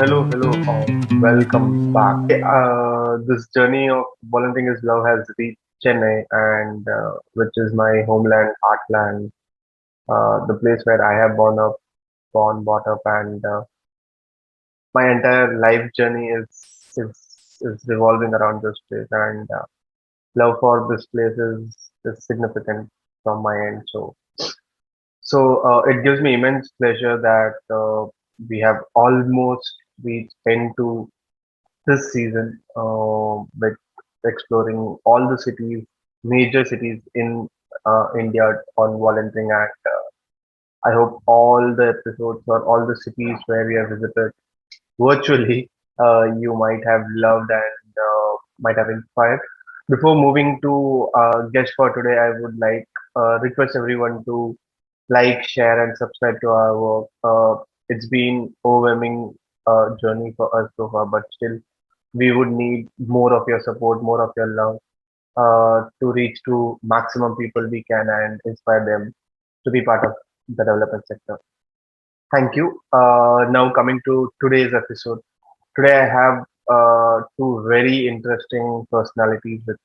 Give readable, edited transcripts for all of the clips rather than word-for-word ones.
Hello. Welcome back. This journey of volunteering is love has reached Chennai, and which is my homeland, heartland, the place where I have born, brought up, and my entire life journey is is revolving around this place. And love for this place is significant from my end. So it gives me immense pleasure that we have almost reached into this season with exploring all the cities, major cities in India on volunteering. And I hope all the episodes or all the cities where we have visited virtually, you might have loved and might have inspired. Before moving to guest for today, I would like request everyone to like, share, and subscribe to our work. It's been overwhelming journey for us so far, but still we would need more of your support, more of your love to reach to maximum people we can and inspire them to be part of the development sector. Thank you. Now coming to today's episode. Today I have two very interesting personalities with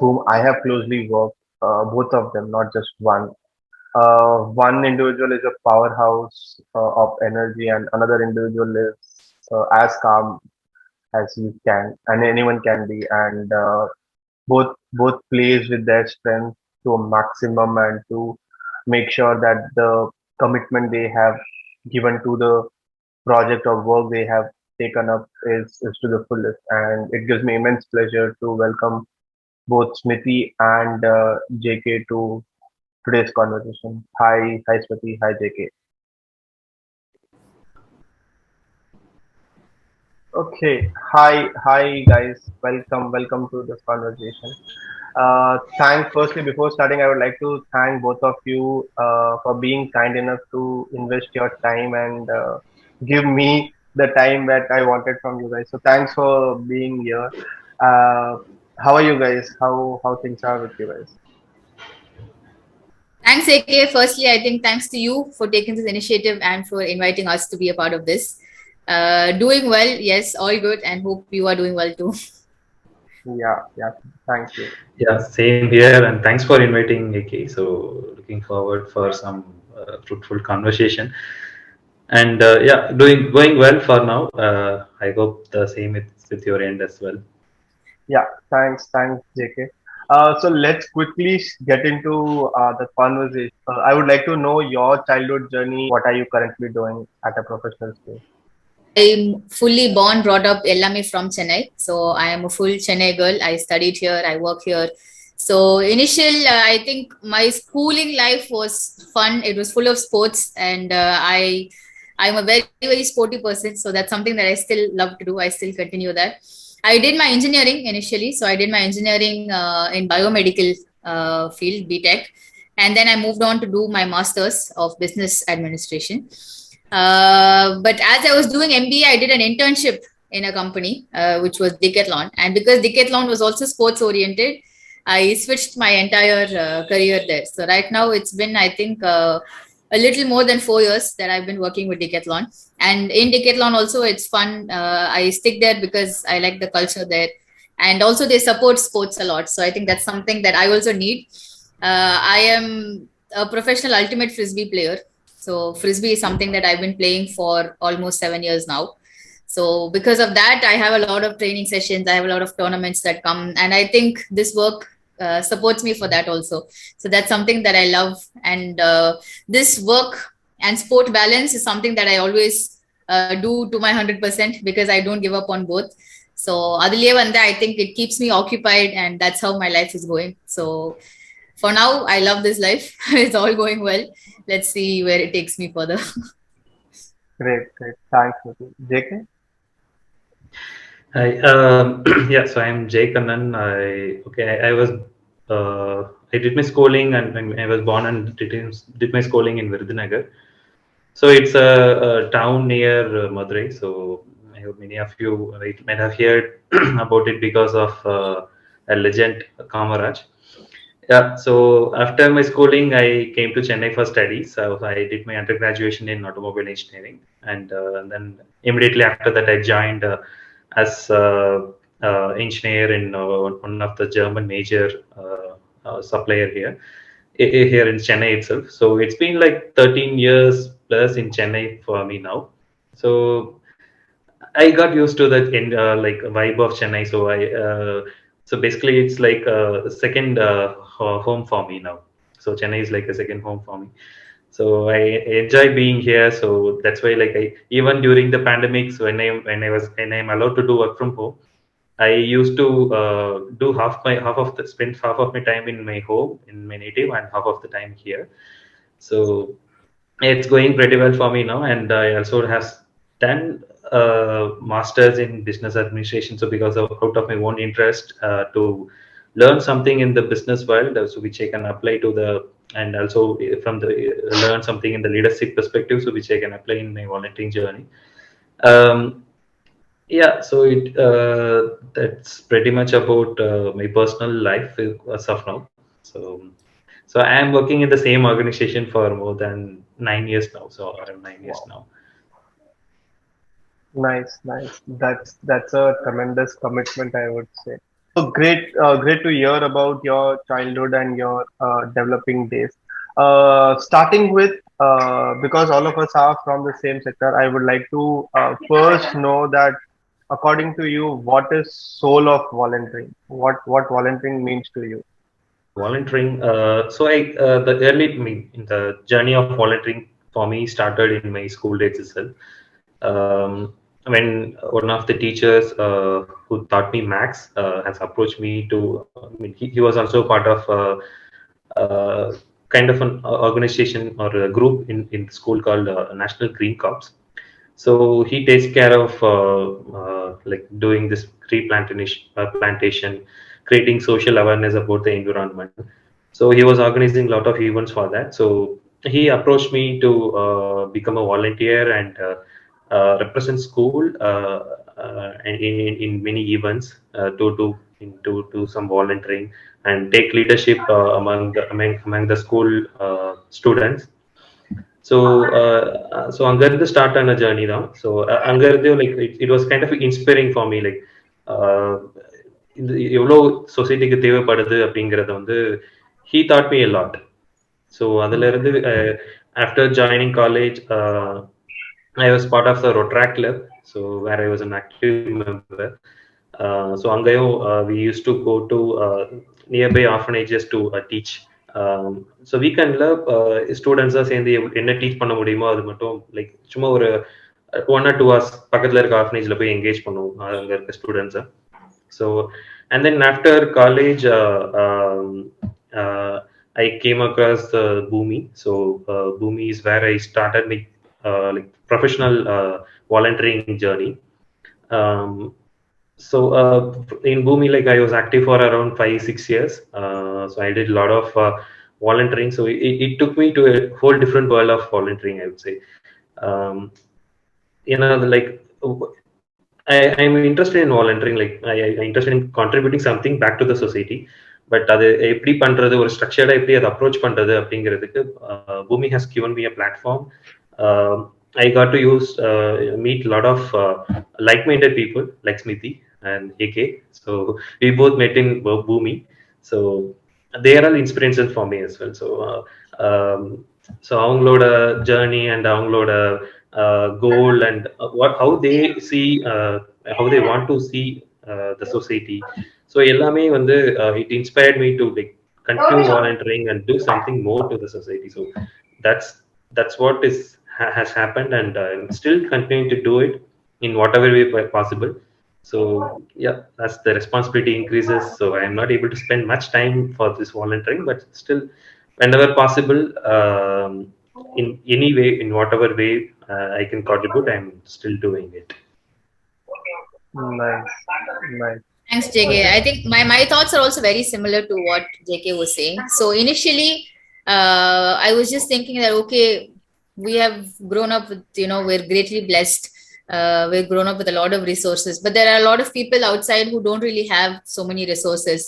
whom I have closely worked. Both of them, not just one. One individual is a powerhouse of energy, and another individual is as calm as you can and anyone can be, and both plays with their strength to a maximum and to make sure that the commitment they have given to the project or work they have taken up is to the fullest. And it gives me immense pleasure to welcome both Smithi and JK to today's conversation. Hi Smithi, hi JK. Okay, hi guys, welcome to this conversation. Thank firstly before starting, I would like to thank both of you for being kind enough to invest your time and give me the time that I wanted from you guys. So thanks for being here. Uh, how are you guys? How things are with you guys? Thanks, AK. Firstly, I think thanks to you for taking this initiative and for inviting us to be a part of this. Doing well, yes, all good, and hope you are doing well too. Yeah, thank you. Yeah, same here, and thanks for inviting AK. So, looking forward for some fruitful conversation. And yeah, doing going well for now. I hope the same with your end as well. Yeah, thanks, JK. So let's quickly get into the conversation. I would like to know your childhood journey. What are you currently doing at a professional stage? I'm fully born, brought up Ellame from Chennai. So I am a full Chennai girl. I studied here, I work here. So I think my schooling life was fun. It was full of sports, and I'm a very sporty person. So that's something that I still love to do. I still continue that. I did my engineering initially. So I did my engineering in biomedical field, BTech, and then I moved on to do my masters of business administration. But as I was doing MBA, I did an internship in a company, which was Decathlon. And because Decathlon was also sports oriented, I switched my entire career there. So right now it's been, I think, a little more than 4 years that I've been working with Decathlon. And in Decathlon also, it's fun. I stick there because I like the culture there. And also they support sports a lot. So I think that's something that I also need. I am a professional ultimate frisbee player. So frisbee is something that I've been playing for almost 7 years now. So because of that, I have a lot of training sessions. I have a lot of tournaments that come, and I think this work supports me for that also. So that's something that I love, and this work and sport balance is something that I always do to my 100% because I don't give up on both. So adliye vanda, I think it keeps me occupied, and that's how my life is going. So for now, I love this life. It's all going well. Let's see where it takes me further. Great. Thanks, Smithi. JK. Hi, yeah. So I'm Jeyakannan. I was I did my schooling and I was born and did my schooling in Virudhunagar. So it's a town near Madurai. So I hope many of you might have heard about it because of a legend, Kamaraj. Yeah, so after my schooling, I came to Chennai for studies. So I did my undergraduation in automobile engineering, and then immediately after that, I joined as engineer in one of the German major supplier here here in Chennai itself. So it's been like 13 years plus in Chennai for me now. So I got used to that in like vibe of Chennai. So basically it's like a second home for me now. So Chennai is like a second home for me. So I enjoy being here. So that's why like I even during the pandemics when I'm allowed to do work from home, I used to do spend half of my time in my home in my native and half of the time here. So it's going pretty well for me now, and I also have done masters in business administration. So because of out of my own interest to learn something in the business world, so which I can apply to the and also from the learn something in the leadership perspective, so which I can apply in my volunteering journey. Um, yeah, so that's pretty much about my personal life as of now. So I am working in the same organization for more than 9 years now. So around 9 years Wow. now. Nice, nice. That's a tremendous commitment, I would say. Great to hear about your childhood and your developing days. Starting with, because all of us are from the same sector, I would like to first know that, according to you, what is soul of volunteering? What volunteering means to you? Volunteering. So the early, I mean, the journey of volunteering for me started in my school days itself. When one of the teachers who taught me Max has approached me to, I mean, he was also part of kind of an organization or a group in the school called National Green Corps. So he takes care of like doing this plantation, creating social awareness about the environment. So he was organizing a lot of events for that. So he approached me to become a volunteer and represent school in many events to do some volunteering and take leadership among the school students. So அங்கிருந்து start ஆன journey தான். So அங்கிருந்து like it was kind of inspiring for me like இது எவ்வளோ சொசைட்டிக்கு தேவைப்படுது அப்படிங்கிறத வந்து he taught me a lot. So அதுல இருந்து after joining college I was part of the Rotaract Club, so where I was an active member. So அங்கேயும் we used to go to nearby orphanages to teach. So வீக்கெண்டில் ஸ்டூடெண்ட்ஸாக சேர்ந்து என்ன teach பண்ண முடியுமோ அது மட்டும் லைக் சும்மா ஒரு 1 or 2 hours பக்கத்தில் இருக்க ஆர்ஃபனேஜில் போய் என்கேஜ் பண்ணுவோம் அங்கே இருக்க ஸ்டூடெண்ட்ஸை. So and then after college I came across Bhumi. So Bhumi is where I started my like professional volunteering journey. Um, so in Bhumi, like I was active for around 5-6 years. So I did a lot of volunteering. So it took me to a whole different world of volunteering, I would say. Um, like I'm interested in volunteering. Like I'm interested in contributing something back to the society. But அது எப்படி பண்றது, ஒரு ஸ்ட்ரக்சர்டா எப்படி அதை approach பண்றது அப்படிங்கிறதுக்கு பூமி has given me a platform. I got to meet a lot of like-minded people like Smithi and JK. So we both met in Bhumi. So they are all inspiration for me as well. So அவங்களோட journey and அவங்களோட goal and how they see how they want to see the society. So எல்லாமே வந்து it inspired me to like continue volunteering and do something more to the society. So that's what has happened, and I'm still continuing to do it in whatever way possible. So yeah, as the responsibility increases, so I am not able to spend much time for this volunteering, but still whenever possible, in any way, in whatever way I can contribute, I'm still doing it. Nice, nice. Thanks, JK. I think my thoughts are also very similar to what JK was saying. So initially, I was just thinking that, okay, we have grown up with, we're greatly blessed. We've grown up with a lot of resources, but there are a lot of people outside who don't really have so many resources.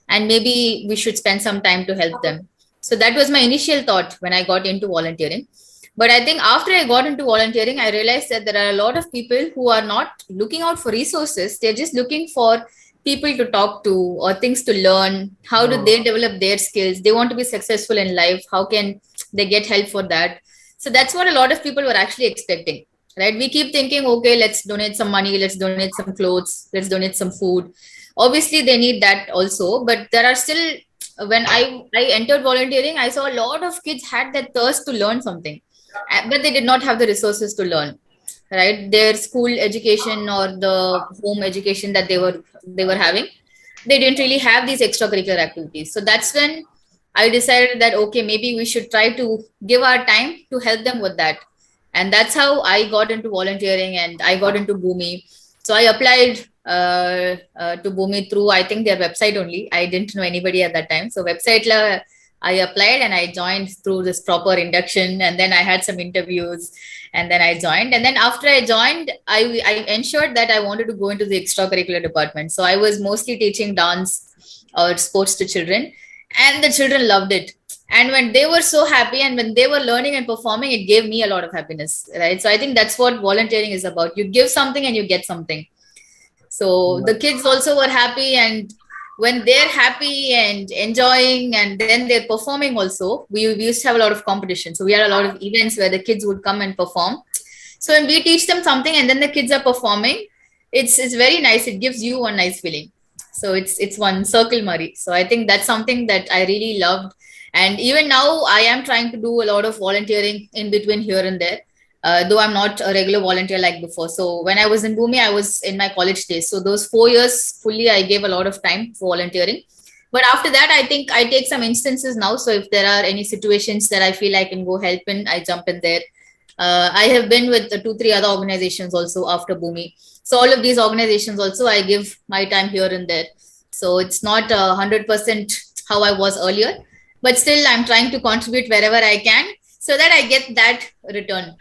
and maybe we should spend some time to help them. So that was my initial thought when I got into volunteering. But I think after I got into volunteering, I realized that there are a lot of people who are not looking out for resources. They're just looking for people to talk to or things to learn. How do they develop their skills? They want to be successful in life. How can they get help for that? So that's what a lot of people were actually expecting, right? We keep thinking, okay, let's donate some money, let's donate some clothes, let's donate some food. Obviously, they need that also, but there are still, when I entered volunteering, I saw a lot of kids had that thirst to learn something, but they did not have the resources to learn, right? Their school education or the home education that they were having, they didn't really have these extracurricular activities. So that's when I decided that okay, maybe we should try to give our time to help them with that. And that's how I got into volunteering and I got into Bhumi. So I applied to Bhumi through, I think, their website only. I didn't know anybody at that time. So website la, I applied and I joined through this proper induction, and then I had some interviews, and then I joined. And then after I joined, I ensured that I wanted to go into the extracurricular department. So I was mostly teaching dance or sports to children, and the children loved it. And when they were so happy and when they were learning and performing, it gave me a lot of happiness, right? So I think that's what volunteering is about. You give something and you get something. So the kids also were happy, and when they're happy and enjoying and then they're performing also, we used to have a lot of competition. So we had a lot of events where the kids would come and perform. So when we teach them something and then the kids are performing, it's very nice. It gives you one nice feeling. So it's one circle, Murray. So I think that's something that I really loved. And even now I am trying to do a lot of volunteering in between here and there. Though I'm not a regular volunteer like before. So when I was in Bhumi, I was in my college days. So those 4 years fully, I gave a lot of time for volunteering. But after that, I think I take some instances now. So if there are any situations that I feel I can go help in, I jump in there. I have been with 2, 3 other organizations also after Bhumi. So all of these organizations also, I give my time here and there. So it's not 100% how I was earlier, but still I'm trying to contribute wherever I can so that I get that return.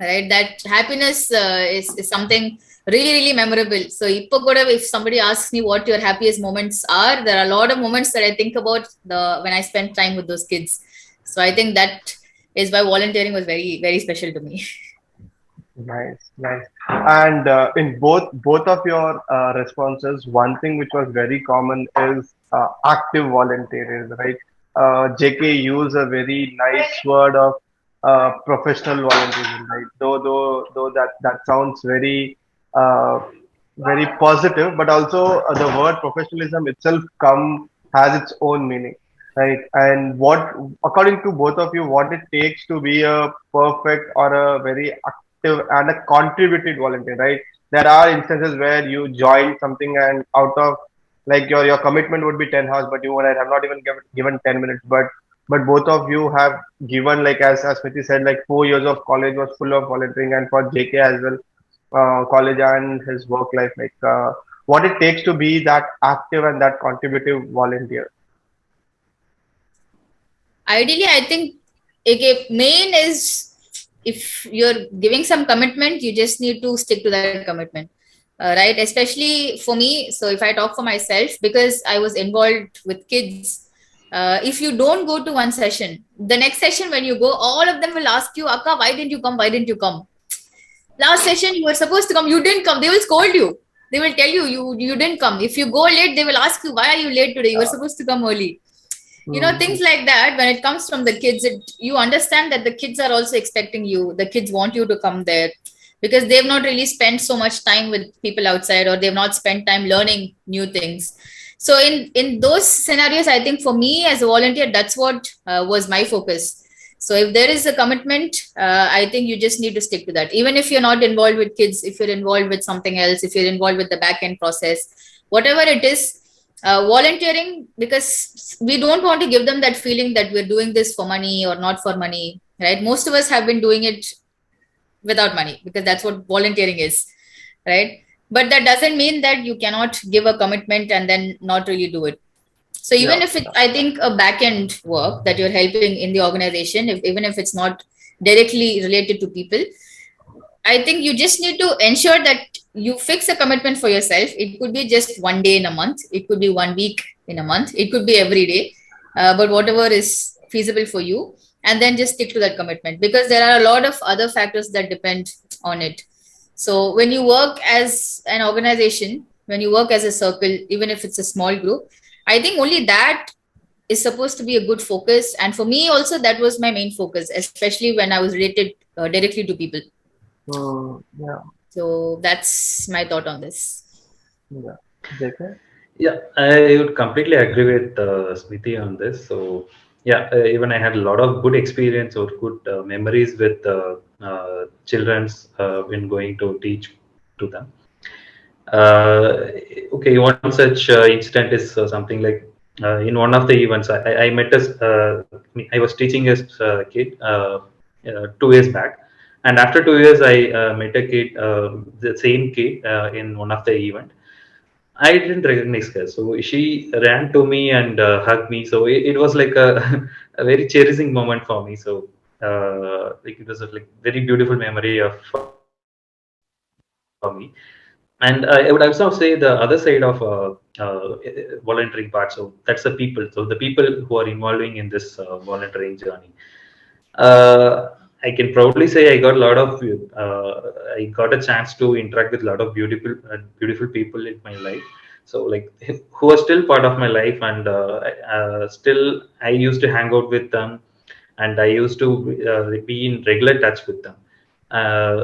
Right, that happiness is something really memorable. So if somebody asks me what your happiest moments are, there are a lot of moments that I think about when I spend time with those kids. So I think that is why volunteering was very special to me. Nice, nice. And in both of your responses, one thing which was very common is active volunteering, right? JK used a very nice word of professional volunteering, right? Though that sounds uh, very positive, but also the word professionalism itself has its own meaning, right? And what, according to both of you, what it takes to be a perfect or a very active and a contributed volunteer, right? There are instances where you join something and out of like your commitment would be 10 hours, but you would have not even given 10 minutes. But both of you have given, like as Smithi said, like 4 years of college was full of volunteering, and for JK as well, college and his work life, like what it takes to be that active and that contributive volunteer. Ideally, I think main is if you're giving some commitment, you just need to stick to that commitment. Right, especially for me. So if I talk for myself, because I was involved with kids, if you don't go to one session, the next session when you go, all of them will ask you, Akka, why didn't you come? Why didn't you come? Last session you were supposed to come, you didn't come. They will scold you. They will tell you didn't come. If you go late, they will ask you, why are you late today? You were supposed to come early. Things like that. When it comes from the kids, you understand that the kids are also expecting you. The kids want you to come there because they've not really spent so much time with people outside, or they've not spent time learning new things. So in those scenarios, I think for me as a volunteer, that's what was my focus. So if there is a commitment, I think you just need to stick to that. Even if you're not involved with kids, if you're involved with something else, if you're involved with the back end process, whatever it is, volunteering, because we don't want to give them that feeling that we're doing this for money or not for money, right? Most of us have been doing it without money because that's what volunteering is, right? But that doesn't mean that you cannot give a commitment and then not really do it. So even if I think a back end work that you're helping in the organization, even if it's not directly related to people, I think you just need to ensure that you fix a commitment for yourself. It could be just one day in a month, it could be 1 week in a month, it could be every day, but whatever is feasible for you, and then just stick to that commitment, because there are a lot of other factors that depend on it. So when you work as an organization, when you work as a circle, even if it's a small group, I think only that is supposed to be a good focus. And for me also, that was my main focus, especially when I was related directly to people. Yeah. So that's my thought on this. Yeah. JK? Yeah, I would completely agree with Smithi on this. So, yeah, even I had a lot of good experience or good memories with children's when going to teach to them. Uh, okay, one such incident is something like in one of the events, I met I was teaching a kid 2 years back, and after 2 years, I met a kid, the same kid in one of the event. I didn't recognize her, so she ran to me and hugged me. So it was like a very cherishing moment for me. So like it was a like very beautiful memory of for me. And I would also say the other side of volunteering part. So that's the people. So the people who are involving in this volunteering journey. I can proudly say I got a lot of I got a chance to interact with a lot of beautiful people in my life. So like who are still part of my life, and still I used to hang out with them, and I used to be in regular touch with them. Uh,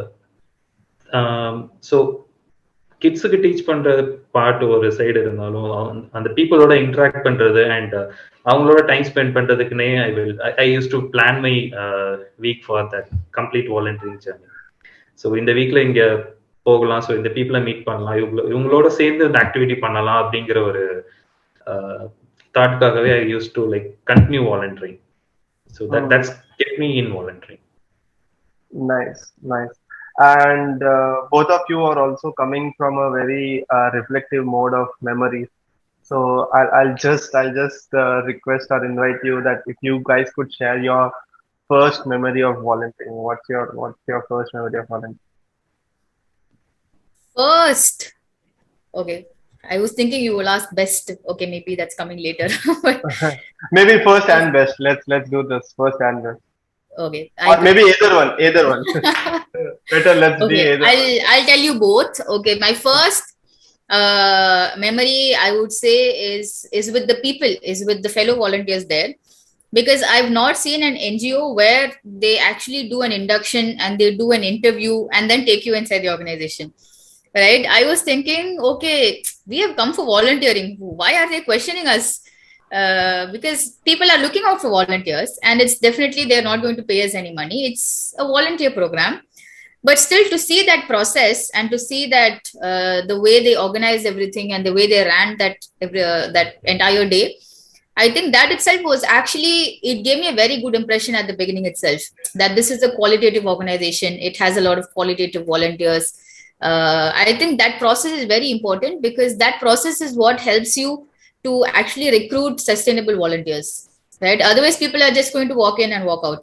so கிட்ஸுக்கு teach பண்ற part ஒரு side இருந்தாலும் அந்த பீப்புளோட interact பண்றது and அவங்களோட time spend பண்றதுக்குன்னே I use to plan my week for that complete volunteering journey. So இந்த வீக்ல இங்க போகலாம், ஸோ இந்த பீப்புளை மீட் பண்ணலாம், இவங்களோட சேர்ந்து இந்த ஆக்டிவிட்டி பண்ணலாம் அப்படிங்கிற ஒரு தாட்காகவே I use to like continue volunteering. So that's get me in volunteering. Nice, nice. And both of you are also coming from a very reflective mode of memories. So I'll just request or invite you that if you guys could share your first memory of volunteering. What's your first memory of volunteering? First, okay, I was thinking you will ask best. Okay, maybe that's coming later. Maybe first and best. Let's do this first and best. Okay, Or maybe either one. Better let's be okay, either. I'll tell you both. Okay, my first memory, I would say, is with the people, is with the fellow volunteers there, because I've not seen an NGO where they actually do an induction and they do an interview and then take you inside the organization. Right? I was thinking, okay, we have come for volunteering. Why are they questioning us? Because people are looking out for volunteers, and it's definitely they're not going to pay us any money. It's a volunteer program. But still, to see that process and to see that the way they organized everything and the way they ran that entire day, I think that itself was actually, it gave me a very good impression at the beginning itself, that this is a qualitative organization. It has a lot of qualitative volunteers. I think that process is very important, because that process is what helps you to actually recruit sustainable volunteers, right? Otherwise, people are just going to walk in and walk out.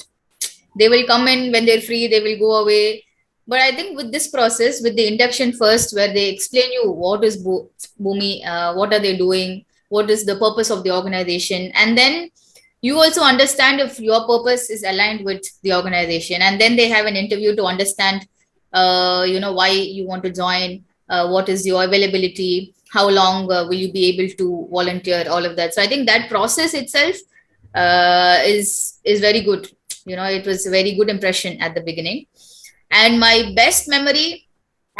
They will come in when they're free, they will go away. But I think with this process, with the induction first, where they explain you what is Bhumi, what are they doing, what is the purpose of the organization, and then you also understand if your purpose is aligned with the organization, and then they have an interview to understand why you want to join, what is your availability, how long will you be able to volunteer, all of that. So I think that process itself is very good. It was a very good impression at the beginning. And my best memory,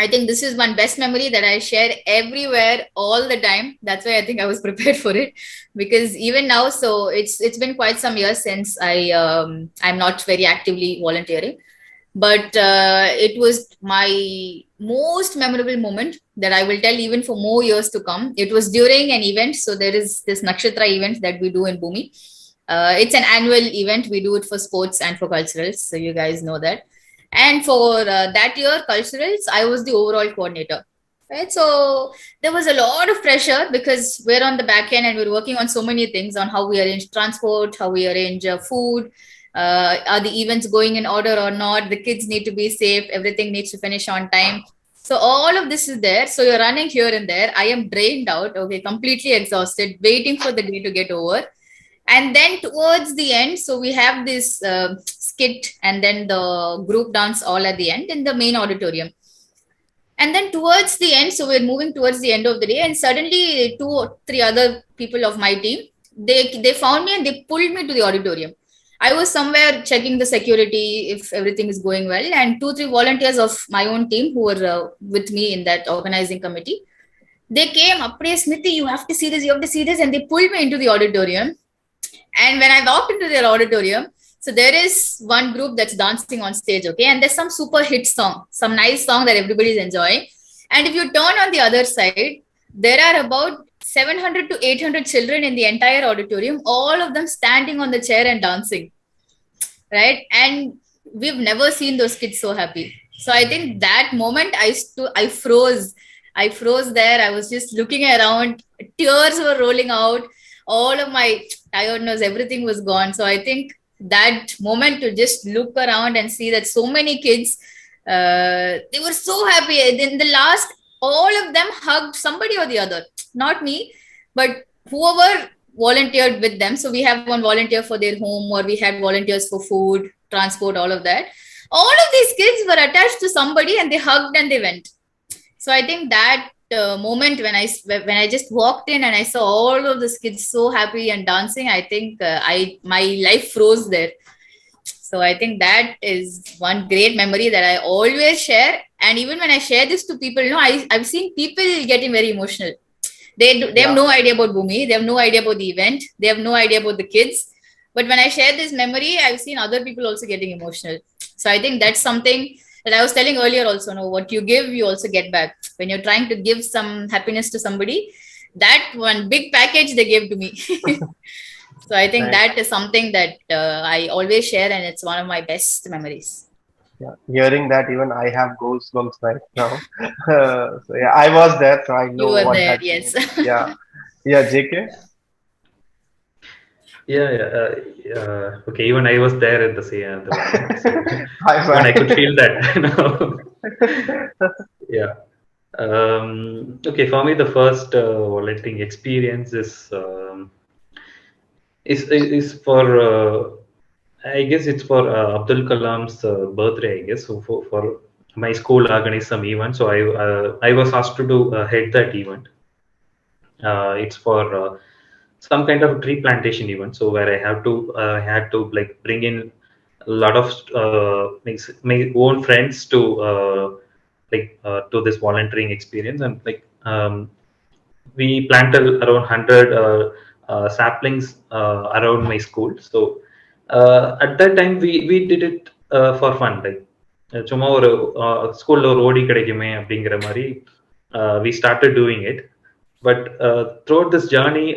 I think this is one best memory that I share everywhere all the time. That's why I think I was prepared for it, because even now, so it's been quite some years since I'm not very actively volunteering, but it was my most memorable moment that I will tell even for more years to come. It was during an event. So there is this Nakshatra event that we do in Bhumi. It's an annual event. We do it for sports and for culturals. So you guys know that. And for that year, culturals, I was the overall coordinator. Right. So there was a lot of pressure, because we're on the back end and we're working on so many things, on how we arrange transport, how we arrange food. Are the events going in order or not? The kids need to be safe. Everything needs to finish on time. So all of this is there. So you're running here and there. I am drained out, okay, completely exhausted, waiting for the day to get over. And then towards the end, so we have this skit and then the group dance all at the end in the main auditorium. And then towards the end, so we're moving towards the end of the day, and suddenly two or three other people of my team, they found me and they pulled me to the auditorium. I was somewhere checking the security if everything is going well, and two, three volunteers of my own team who were with me in that organizing committee, they came up, Smithi, you have to see this, you have to see this, and they pulled me into the auditorium. And when I walked into their auditorium, so there is one group that's dancing on stage, okay, and there's some super hit song, some nice song that everybody's enjoying. And if you turn on the other side, there are about 700 to 800 children in the entire auditorium, all of them standing on the chair and dancing, right? And we've never seen those kids so happy. So I think that moment I froze. I froze there. I was just looking around. Tears were rolling out. All of my tiredness, everything was gone. So I think that moment to just look around and see that so many kids, they were so happy. In the last, all of them hugged somebody or the other. Not me, but whoever volunteered with them. So we have one volunteer for their home, or we had volunteers for food, transport, all of that. All of these kids were attached to somebody and they hugged and they went. So I think that moment when I just walked in and I saw all of these kids so happy and dancing, I think my life froze there. So I think that is one great memory that I always share. And even when I share this to people, I've seen people getting very emotional. They have no idea about Bhumi. They have no idea about the event. They have no idea about the kids. But when I share this memory, I've seen other people also getting emotional. So I think that's something that I was telling earlier also. No, what you give, you also get back. When you're trying to give some happiness to somebody, that one big package they gave to me. So I think that is something that I always share, and it's one of my best memories. Yeah, hearing that, even I have goosebumps right now. So yeah, I was there, so I You know were what there, that yes. means. Yeah, yeah, JK. Yeah, yeah. Okay, even I was there at the same the moment, so High even I five. could feel that. Yeah. Okay, for me, the first volunteering experience is for I guess it's for Abdul Kalam's birthday. I guess so for my school organized some event, so I was asked to do head that event. It's for some kind of tree plantation event, so where I had to like bring in a lot of my own friends to to this volunteering experience, and we planted around 100 saplings around my school. So at that time we did it for fun, like சும்மா ஒரு ஸ்கூல்ல ஒரு ஓடி கிடைக்குமே அப்படிங்கிற மாதிரி we started doing it. But throughout this journey,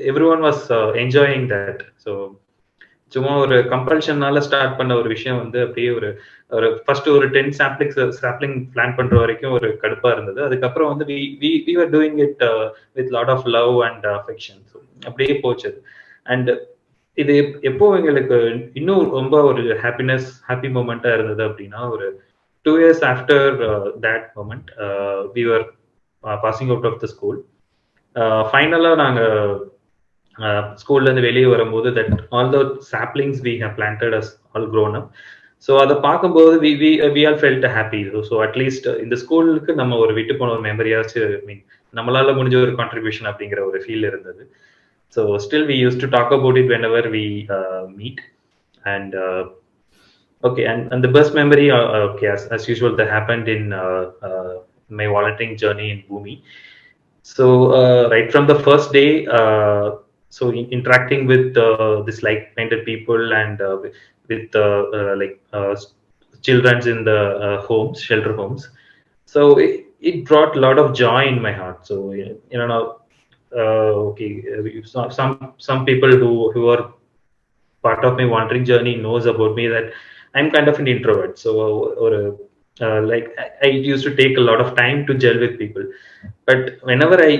everyone was enjoying that. So சும்மா ஒரு கம்பல்ஷனால ஸ்டார்ட் பண்ண ஒரு விஷயம் வந்து அப்படியே ஒரு ஒரு ஃபர்ஸ்ட் ஒரு 10 சாப்ளிங் பிளான் பண்ற வரைக்கும் ஒரு கடுப்பா இருந்தது. அதுக்கப்புறம் வந்து we were doing it with lot of love and affection. So அப்படியே போச்சு. அண்ட் இது எப்போ எங்களுக்கு இன்னும் ரொம்ப ஒரு ஹாப்பி மூமெண்டா இருந்தது அப்படின்னா, ஒரு 2 years after that moment we were passing out of the school. ஃபைனலா நாங்க ஸ்கூல்ல இருந்து வெளியே வரும்போது that all the saplings we have planted as all grown up. So அதை பார்க்கும்போது we all felt happy. So at least இந்த ஸ்கூலுக்கு நம்ம ஒரு விட்டு போன ஒரு மெமரியாச்சும் மீன் நம்மளால முடிஞ்ச ஒரு கான்ட்ரிபியூஷன் அப்படிங்கிற ஒரு ஃபீல் இருந்தது. So still we used to talk about it whenever we meet. And okay, and the best memory, okay, as usual, that happened in my volunteering journey in Bhumi. So right from the first day, so interacting with this like-minded people and with children in the homes, shelter homes. So it brought a lot of joy in my heart. So you know, okay, some people who are part of my wandering journey knows about me that I'm kind of an introvert. So or like I used to take a lot of time to gel with people. But whenever I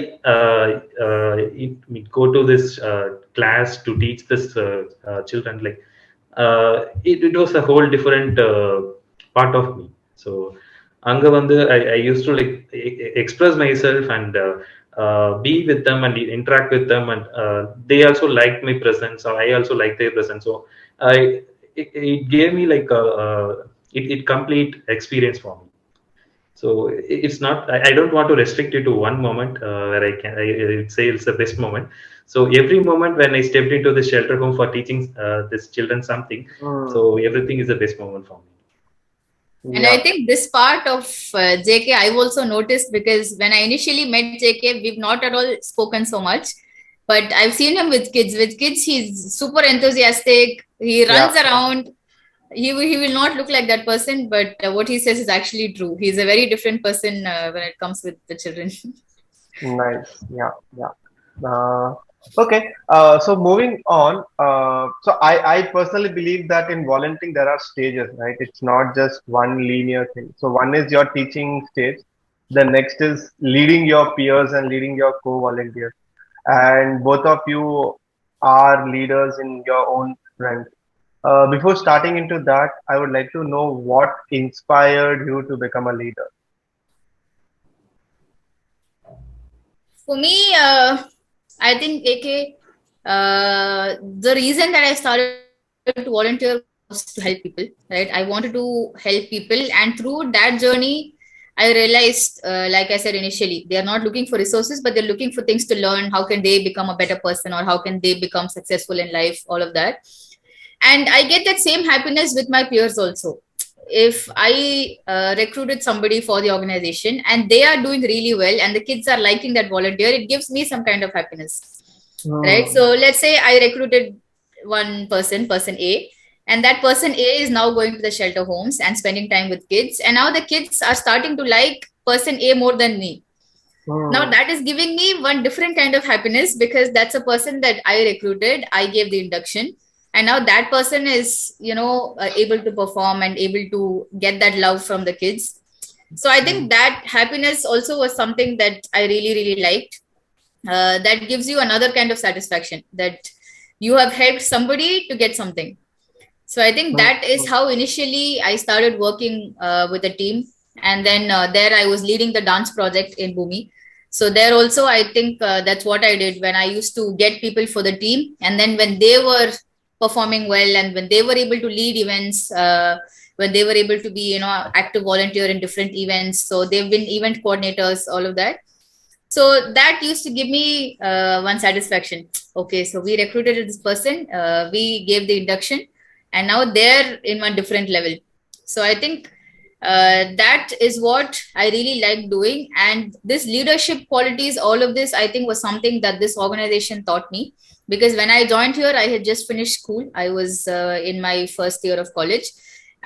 go to this class to teach this children, like it was a whole different part of me. So அங்க வந்து I used to like express myself and be with them and interact with them, and they also liked my presence, or I also like their presence. So I it gave me like it complete experience for me. So it's not, I don't want to restrict it to one moment where I say it's the best moment. So every moment when I stepped into the shelter home for teaching this children something, so Mm. everything is the best moment for me. And I Yeah. think this part of JK I've also noticed, because when I initially met JK, we've not at all spoken so much. But I've seen him with kids. With kids, he's super enthusiastic. He Yeah. runs around. He will not look like that person, but what he says is actually true. He's a very different person when it comes with the children. Nice. Yeah. Yeah. Okay. So moving on. I personally believe that in volunteering there are stages, right? It's not just one linear thing. So one is your teaching stage. The next is leading your peers and leading your co-volunteers. And both of you are leaders in your own strength. Before starting into that, I would like to know what inspired you to become a leader. For me, I think AK, the reason that I started to volunteer was to help people, right? I wanted to help people, and through that journey, I realized, like I said initially, they are not looking for resources, but they're looking for things to learn. How can they become a better person, or how can they become successful in life? All of that, and I get that same happiness with my peers also. If I recruited somebody for the organization and they are doing really well and the kids are liking that volunteer, it gives me some kind of happiness, right? Hmm. So let's say I recruited one person, person A, and that person A is now going to the shelter homes and spending time with kids, and now the kids are starting to like person A more than me. Now Hmm. that is giving me one different kind of happiness, because that's a person that I recruited, I gave the induction, and now that person is, able to perform and able to get that love from the kids. So I Hmm. think that happiness also was something that I really really liked. That gives you another kind of satisfaction, that you have helped somebody to get something. So I think Hmm. that is how initially I started working with a team. And then there I was leading the dance project in Bhumi. So there also, I think that's what I did when I used to get people for the team. And then when they were performing well and when they were able to lead events, when they were able to be, active volunteer in different events. So they've been event coordinators, all of that. So that used to give me one satisfaction. Okay, so we recruited this person, we gave the induction, and now they're in one different level. So I think that is what I really like doing. And this leadership qualities, all of this, I think was something that this organization taught me. Because when I joined here, I had just finished school. I was in my first year of college.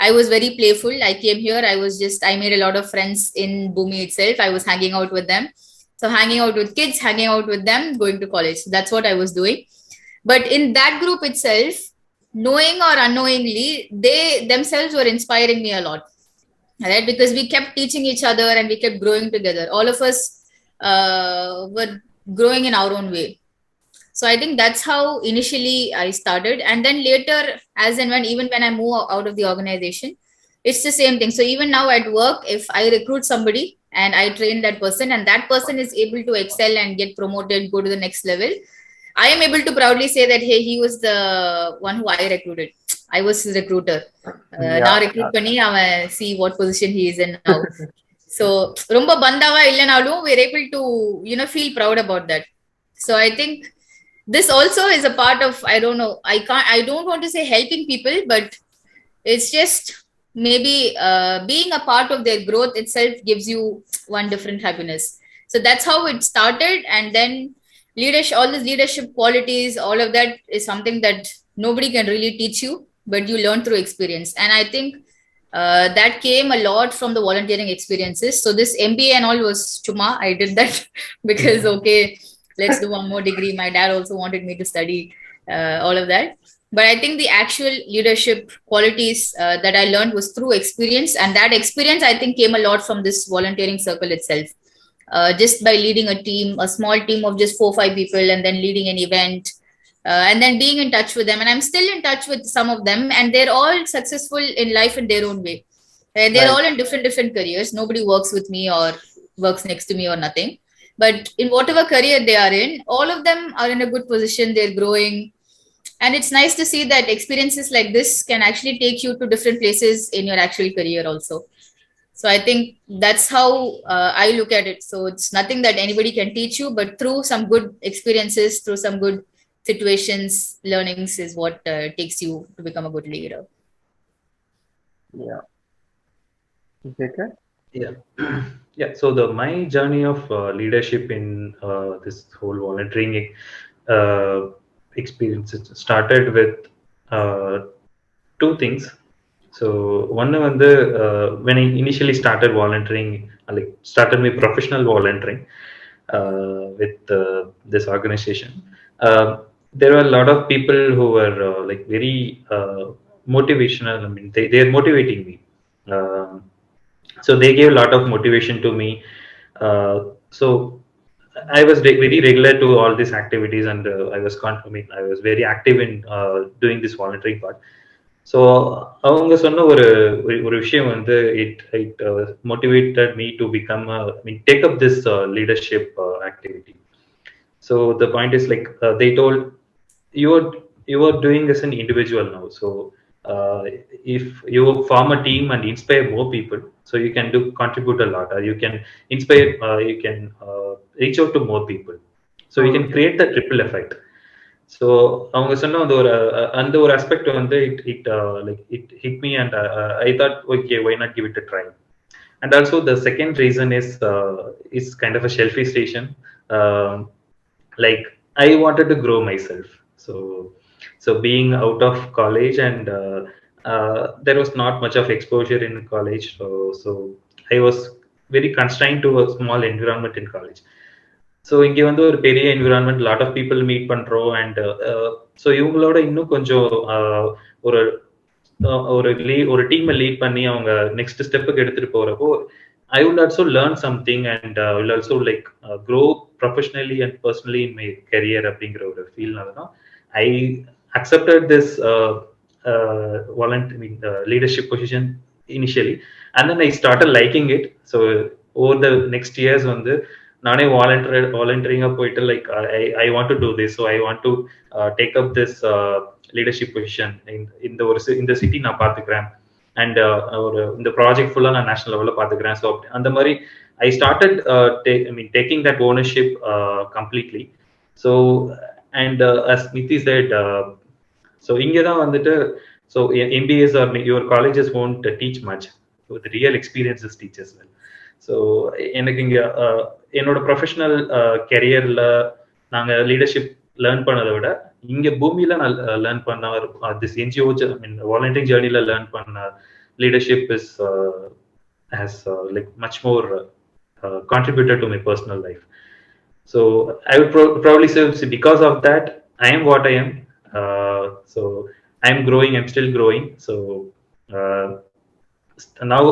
I was very playful. I came here. I made a lot of friends in Bhumi itself. I was hanging out with them. So hanging out with kids, hanging out with them, going to college. So that's what I was doing. But in that group itself, knowing or unknowingly, they themselves were inspiring me a lot, right? Because we kept teaching each other and we kept growing together. All of us were growing in our own way. So I think that's how initially I started. And then later, as and when, even when I move out of the organization, it's the same thing. So even now at work, if I recruit somebody and I train that person and that person is able to excel and get promoted, go to the next level, I am able to proudly say that, hey, he was the one who I recruited. I was his recruiter. Now Yeah. recruit பண்ணி அவன் see what position he is in now. So ரொம்ப பந்தாவா இல்லைனாலும் we're able to feel proud about that. So I think this also is a part of, I don't want to say helping people, but it's just maybe being a part of their growth itself gives you one different happiness. So that's how it started. And then leadership, all these leadership qualities, all of that is something that nobody can really teach you, but you learn through experience. And I think that came a lot from the volunteering experiences. So this MBA and all was chuma. I did that because okay, let's do one more degree. My dad also wanted me to study all of that. But I think the actual leadership qualities that I learned was through experience. And that experience, I think, came a lot from this volunteering circle itself. Just by leading a team, a small team of just 4 or 5 people, and then leading an event, and then being in touch with them. And I'm still in touch with some of them, and they're all successful in life in their own way. They're Right. all in different careers. Nobody works with me or works next to me or nothing. But in whatever career they are in, all of them are in a good position. They're growing. And it's nice to see that experiences like this can actually take you to different places in your actual career also. So I think that's how I look at it. So it's nothing that anybody can teach you, but through some good experiences, through some good situations, learnings is what takes you to become a good leader. Yeah. JK? Yeah. Yeah. So my journey of leadership in this whole volunteering uh, experience it started with uh, two things. So one when I initially started volunteering, like started my professional volunteering with this organization. There were a lot of people who were like very motivational. I mean, they're motivating me. Um, so they gave a lot of motivation to me. So I was very regular to all these activities, and I mean, I was very active in doing this volunteering part. So அவங்க சொன்ன ஒரு ஒரு விஷயம் it motivated me to become I mean take up this leadership activity. So the point is like they told you are you are doing as an individual now. So uh, if you form a team and inspire more people, so you can do contribute a lot, or you can inspire, you can reach out to more people, so you can create that ripple effect. So அவங்க சொன்ன அந்த ஒரு aspect it hit me, and I thought, okay, why not give it a try. And also the second reason is kind of a selfish reason. um, like I wanted to grow myself. So being out of college, and there was not much of exposure in college, so I was very constrained to a small environment in college. So இங்கே ஒரு பெரிய environment, lot of people meet பண்றோம். And so இவங்களோட இன்னும் கொஞ்சம் ஒரு ஒரு டீமை லீட் பண்ணி அவங்க நெக்ஸ்ட் ஸ்டெப்புக்கு எடுத்துட்டு போறப்போ I would also learn something, and will also like grow professionally and personally in my career அப்படிங்கிற ஒரு ஃபீல்னால தான் I accepted this leadership position initially, and then I started liking it. So over the next years நானே வாலண்டியரிங்கா போயிட்டு like I want to do this, so I want to take up this leadership position இந்த city நான் பார்த்துக்கிறேன், and இந்த project ஃபுல்லாக நான் national லெவலில் பார்த்துக்கிறேன். ஸோ அந்த மாதிரி I started taking that ownership completely. So and as Smithi said, so இங்கே தான் so MBAs or your colleges won't teach much, so the real experiences teaches well. So எனக்கு இங்கே என்னோட ப்ரொஃபஷனல் கெரியரில் நாங்கள் லீடர்ஷிப் லேர்ன் பண்ணதை விட இங்கே பூமியில் நான் லேர்ன் பண்ண திஸ் NGO மீன் வாலண்டியரிங் ஜேர்னியில் லேர்ன் பண்ண leadership is has like much more contributed to my personal life. So I would probably say because of that I am what I am. So I am growing, I'm still growing. So now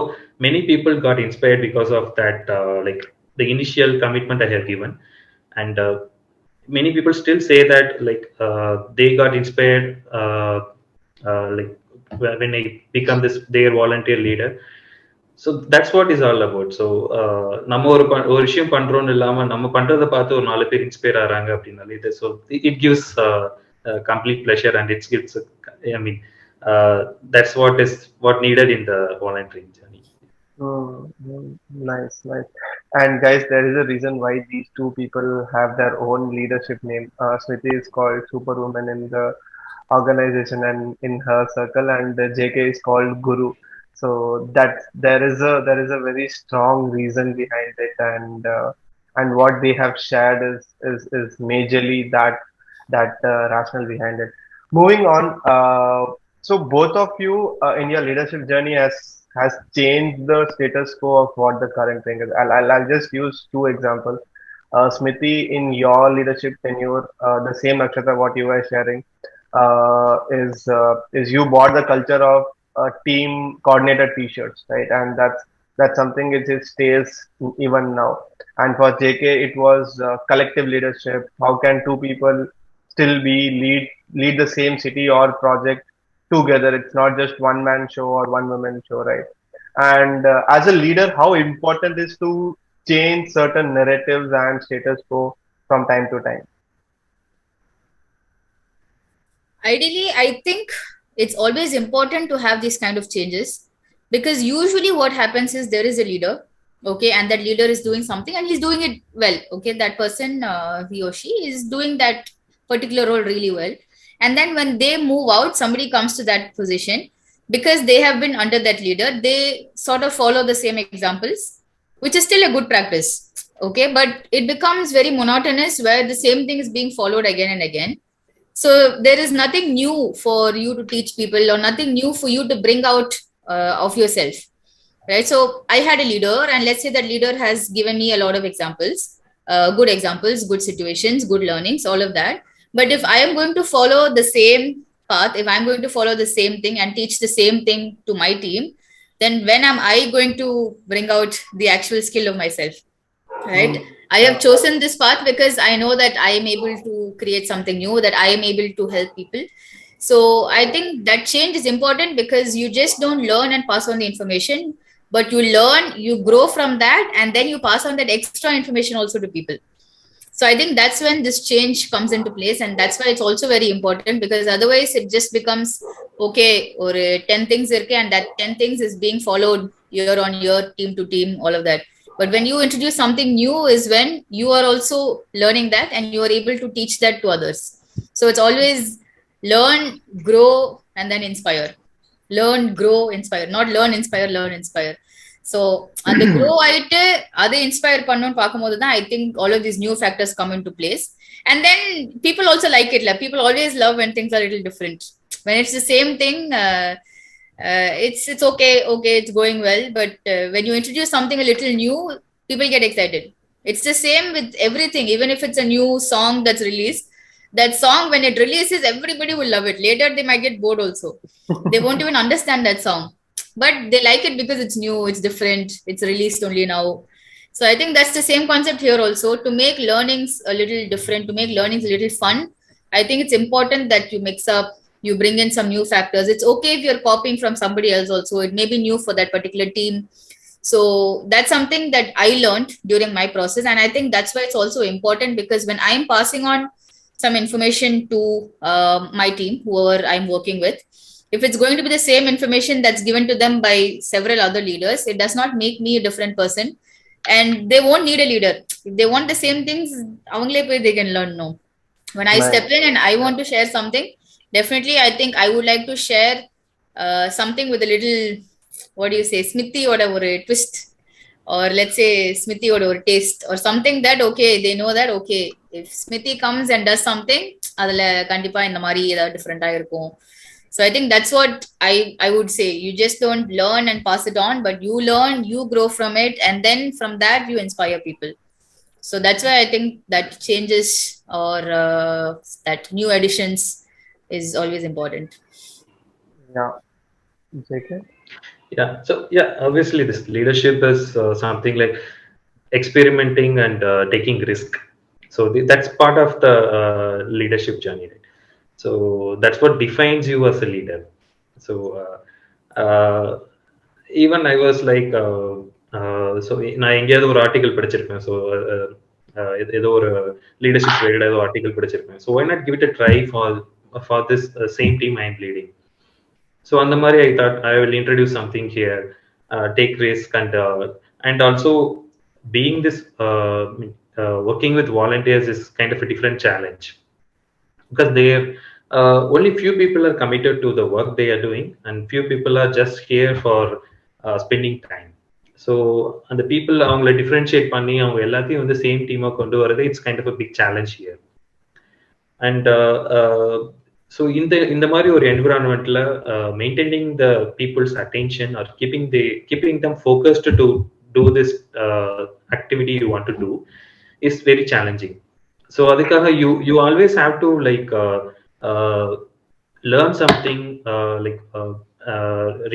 many people got inspired because of that, like the initial commitment I have given, and many people still say that like they got inspired like when I become this their volunteer leader. So that's what is all about. So நம்ம ஒரு விஷயம் பண்றோம்னு இல்லாம நம்ம பண்றதை பார்த்து ஒரு 4 பேர் இன்ஸ்பயர் ஆறாங்க அப்படின்னாலே இது, so it gives complete pleasure, and it gives I mean that's what needed in the volunteering journey. Nice, nice. And guys, there is a reason why these two people have their own leadership name. Smithi is called Superwoman in the organization and in her circle, and JK is called Guru. So that there is a very strong reason behind it, and what they have shared is majorly that rationale behind it. Moving on, so both of you in your leadership journey has changed the status quo of what the current thing is. I'll just use two examples. Smithi, in your leadership tenure, the same Nakshatra what you were sharing is you bought the culture of team coordinated T-shirts, right? And that's something which it stays even now. And for JK, it was collective leadership. How can two people still lead the same city or project together? It's not just one man show or one woman show, right? And as a leader, how important is to change certain narratives and status quo from time to time? Ideally, I think it's always important to have these kind of changes, because usually what happens is there is a leader, okay, and that leader is doing something and he's doing it well. Okay, that person, he or she is doing that particular role really well. And then when they move out, somebody comes to that position because they have been under that leader. They sort of follow the same examples, which is still a good practice. Okay, but it becomes very monotonous where the same thing is being followed again and again. So there is nothing new for you to teach people, or nothing new for you to bring out of yourself, right? So I had a leader, and let's say that leader has given me a lot of examples, good situations, good learnings, all of that. But if I am going to follow the same path, if I'm going to follow the same thing and teach the same thing to my team, then when am I going to bring out the actual skill of myself? Right, Mm, I have chosen this path because I know that I am able to create something new, that I am able to help people. So I think that change is important, because you just don't learn and pass on the information, but you learn, you grow from that, and then you pass on that extra information also to people. So I think that's when this change comes into place, and that's why it's also very important, because otherwise it just becomes okay, or 10 things irke, and that 10 things is being followed year on year, team to team, all of that. But when you introduce something new is when you are also learning that and you are able to teach that to others. So it's always learn, grow, and then inspire. Learn, grow, inspire. Not learn, inspire, learn, inspire. So அந்த grow ஆயிட்டு அதை inspire பண்ணணும்னு பார்க்கும்போது தான் I think all of these new factors come into place. And then people also like it. Like, people always love when things are a little different. When it's the same thing, it's okay, it's going well. But when you introduce something a little new, people get excited. It's the same with everything. Even if it's a new song that's released, that song, when it releases, everybody will love it. Later they might get bored also. They won't even understand that song, but they like it because it's new, it's different, it's released only now. So I think that's the same concept here also. To make learnings a little different, to make learnings a little fun, I think it's important that you mix up, you bring in some new factors. It's okay if you're copying from somebody else also, it may be new for that particular team. So that's something that I learned during my process, and I think that's why it's also important, because when I'm passing on some information to my team, whoever I'm working with, if it's going to be the same information that's given to them by several other leaders, it does not make me a different person, and they won't need a leader. If they want the same things, avangale poi they can learn. No, when I step nice. in and I want to share something, definitely I think I would like to share something with a little, what do you say, Smithi or a twist, or let's say Smithi or a taste, or something that, okay, they know that, okay, if Smithi comes and does something, அதுல கண்டிப்பா இந்த மாதிரி ஏதாவது டிஃப்ரெண்டா இருக்கும். So I think that's what I would say. You just don't learn and pass it on, but you learn, you grow from it, and then from that you inspire people. So that's why I think that changes, or that new additions is always important. Yeah, JK. Yeah. So yeah, obviously this leadership is something like experimenting and taking risk. So that's part of the leadership journey, right? So that's what defines you as a leader. So even I was like, so நான் எங்கேயாவது ஒரு article படிச்சிருப்பேன். So ஏதோ ஒரு leadership related ஏதோ article படிச்சிருப்பேன். So why not give it a try for this same team I am leading. So on the Mari, I thought I will introduce something here, take risk, and also being this working with volunteers is kind of a different challenge, because they only few people are committed to the work they are doing, and few people are just here for spending time. So and the people அவங்களை differentiate பண்ணி அவங்க எல்லாத்தையும் வந்து same டீமா கொண்டு வரது, it's kind of a big challenge here. And so in the மாதிரி ஒரு environmentல maintaining the people's attention or keeping them focused to do this activity you want to do is very challenging. So அதுக்காக you always have to like learn something,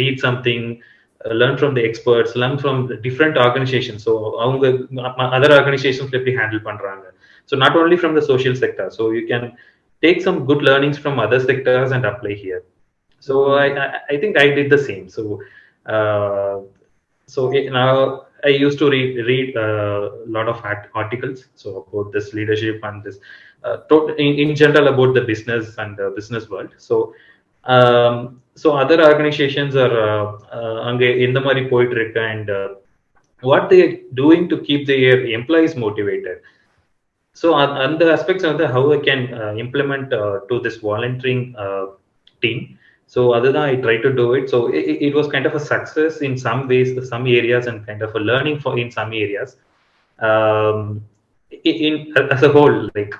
read something, learn from the experts, learn from the different organizations. So அவங்க other organizations எப்படி handle பண்றாங்க. So not only from the social sector, so you can take some good learnings from other sectors and apply here. So I think I did the same. So Now I used to read a lot of articles so about this leadership and this in general about the business and the business world. So other organizations are அங்க இந்த மாதிரி போயிட்டு இருக்கு and what they doing to keep their employees motivated. So on the aspects of the how I can implement to this volunteering team. So other than I try to do it. So it was kind of a success in some ways, some areas, and kind of a learning for in some areas. Um, in as a whole, like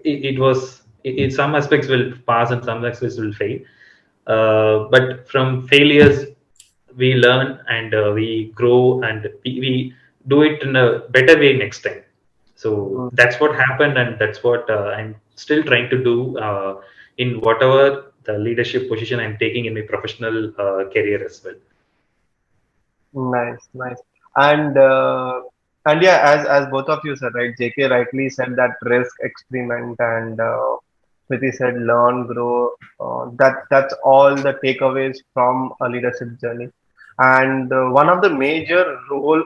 it was in some aspects will pass and some aspects will fail. But from failures we learn and we grow and we do it in a better way next time. So that's what happened, and that's what I'm still trying to do in whatever the leadership position I'm taking in my professional career as well. Nice, nice. And yeah, as both of you said, right? JK rightly said that risk, experiment, and Smithi said learn, grow. That's all the takeaways from a leadership journey. And one of the major role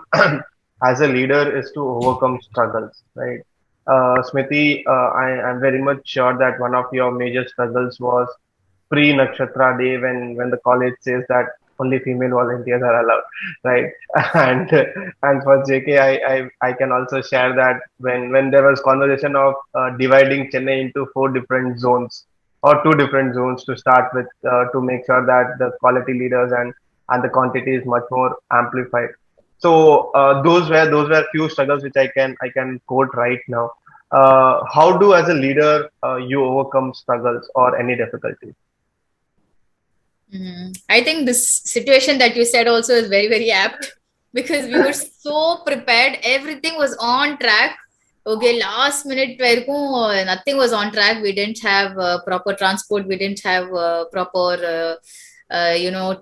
as a leader is to overcome struggles, right? Smithi, I'm very much sure that one of your major struggles was pre-Nakshatra Day when the college says that only female volunteers are allowed, right? And and for JK, I can also share that when there was conversation of dividing Chennai into four different zones or two different zones to start with to make sure that the quality leaders and the quantity is much more amplified. So those were few struggles which I can quote right now. How do as a leader you overcome struggles or any difficulties? I think this situation that you said also is very, very apt because we were so prepared. Everything was on track. Okay, last minute, nothing was on track. We didn't have proper transport. We didn't have proper,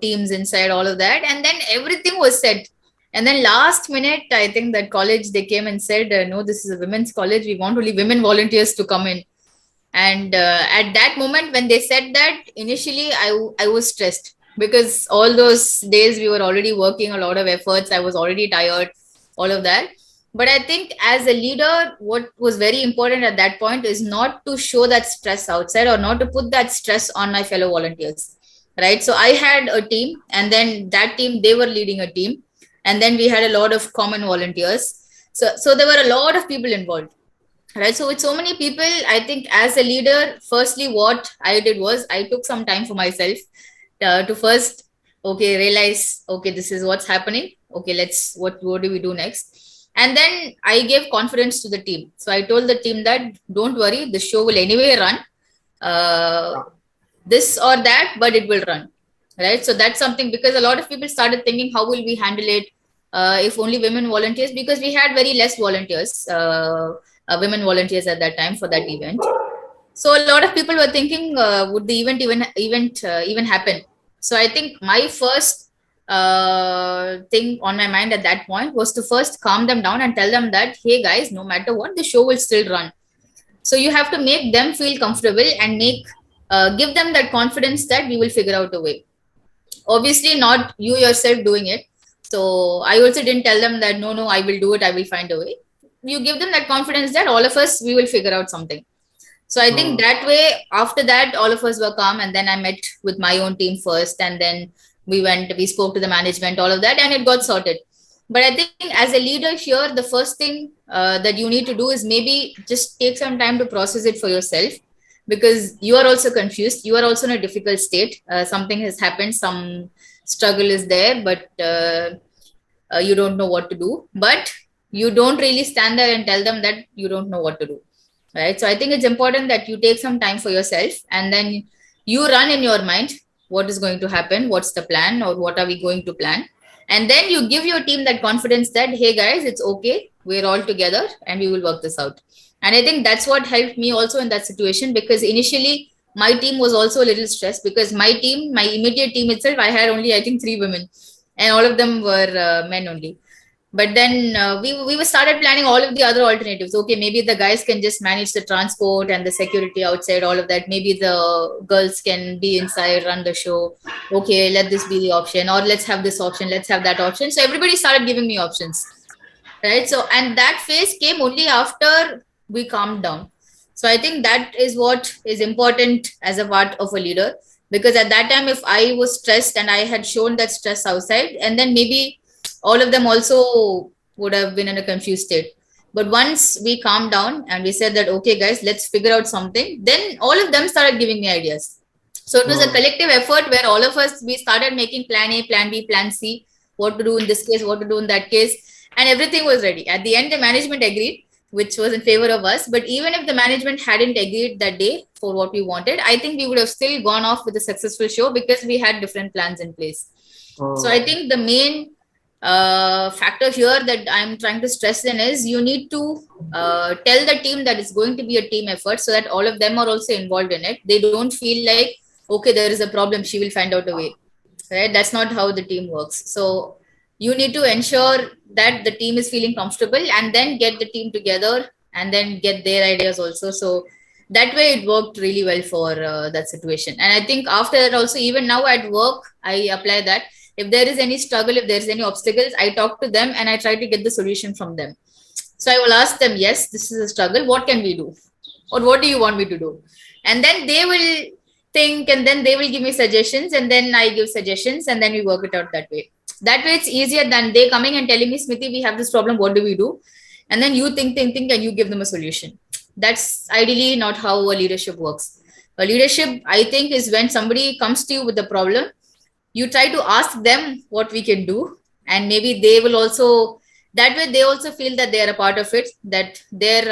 teams inside, all of that. And then everything was set. And then last minute, I think that college, they came and said, no, this is a women's college. We want only women volunteers to come in. And at that moment when they said that, initially I was stressed because all those days we were already working a lot of efforts. I was already tired, all of that. But I think as a leader, what was very important at that point is not to show that stress outside or not to put that stress on my fellow volunteers, right? So I had a team, and then that team, they were leading a team, and then we had a lot of common volunteers. So there were a lot of people involved, right? So with so many people, I think as a leader, firstly what I did was I took some time for myself to first realize, okay, this is what's happening. Okay, let's what do we do next? And then I gave confidence to the team. So I told the team that don't worry, the show will anyway run, this or that, but it will run, right? So that's something, because a lot of people started thinking, how will we handle it if only women volunteers, because we had very less volunteers, women volunteers at that time for that event. So a lot of people were thinking, would the event even happen? So I think my first thing on my mind at that point was to first calm them down and tell them that, hey guys, no matter what, the show will still run. So you have to make them feel comfortable and give them that confidence that we will figure out a way. Obviously, not you yourself doing it. So I also didn't tell them that, no, I will do it. I will find a way. You give them that confidence that all of us, we will figure out something. So I think that way, after that, all of us were calm. And then I met with my own team first. And then we spoke to the management, all of that, and it got sorted. But I think as a leader here, the first thing that you need to do is maybe just take some time to process it for yourself, because you are also confused. You are also in a difficult state. Something has happened. Some struggle is there, but you don't know what to do. But you don't really stand there and tell them that you don't know what to do, right? So I think it's important that you take some time for yourself, and then you run in your mind what is going to happen, what's the plan, or what are we going to plan. And then you give your team that confidence that, hey guys, it's okay, we're all together and we will work this out. And I think that's what helped me also in that situation, because initially my team was also a little stressed, because my immediate team itself, I had only, I think, 3 women, and all of them were men only. But then we started planning all of the other alternatives. Okay, maybe the guys can just manage the transport and the security outside, all of that. Maybe the girls can be inside, run the show. Okay, let this be the option, or let's have this option, let's have that option. So everybody started giving me options, right? So, and that phase came only after we calmed down. So I think that is what is important as a part of a leader, because at that time, if I was stressed and I had shown that stress outside, and then maybe all of them also would have been in a confused state. But once we calmed down and we said that, okay, guys, let's figure out something, then all of them started giving me ideas. So it was a collective effort where all of us, we started making plan A, plan B, plan C, what to do in this case, what to do in that case, and everything was ready. At the end, the management agreed, which was in favor of us. But even if the management hadn't agreed that day for what we wanted, I think we would have still gone off with a successful show because we had different plans in place. So I think the main factor here that I'm trying to stress in is you need to tell the team that it's going to be a team effort, so that all of them are also involved in it. They don't feel like, okay, there is a problem, she will find out a way, right? That's not how the team works. So you need to ensure that the team is feeling comfortable, and then get the team together and then get their ideas also. So that way it worked really well for that situation. And I think after that also, even now at work, I apply that. If there is any struggle, if there's any obstacles, I talk to them and I try to get the solution from them. So I will ask them, yes, this is a struggle, what can we do, or what do you want me to do? And then they will think, and then they will give me suggestions, and then I give suggestions, and then we work it out that way. That way it's easier than they coming and telling me, Smithi, we have this problem, what do we do? And then you think, and you give them a solution. That's ideally not how a leadership works. A leadership, I think, is when somebody comes to you with a problem, you try to ask them what we can do, and maybe they will also, that way they also feel that they are a part of it, that their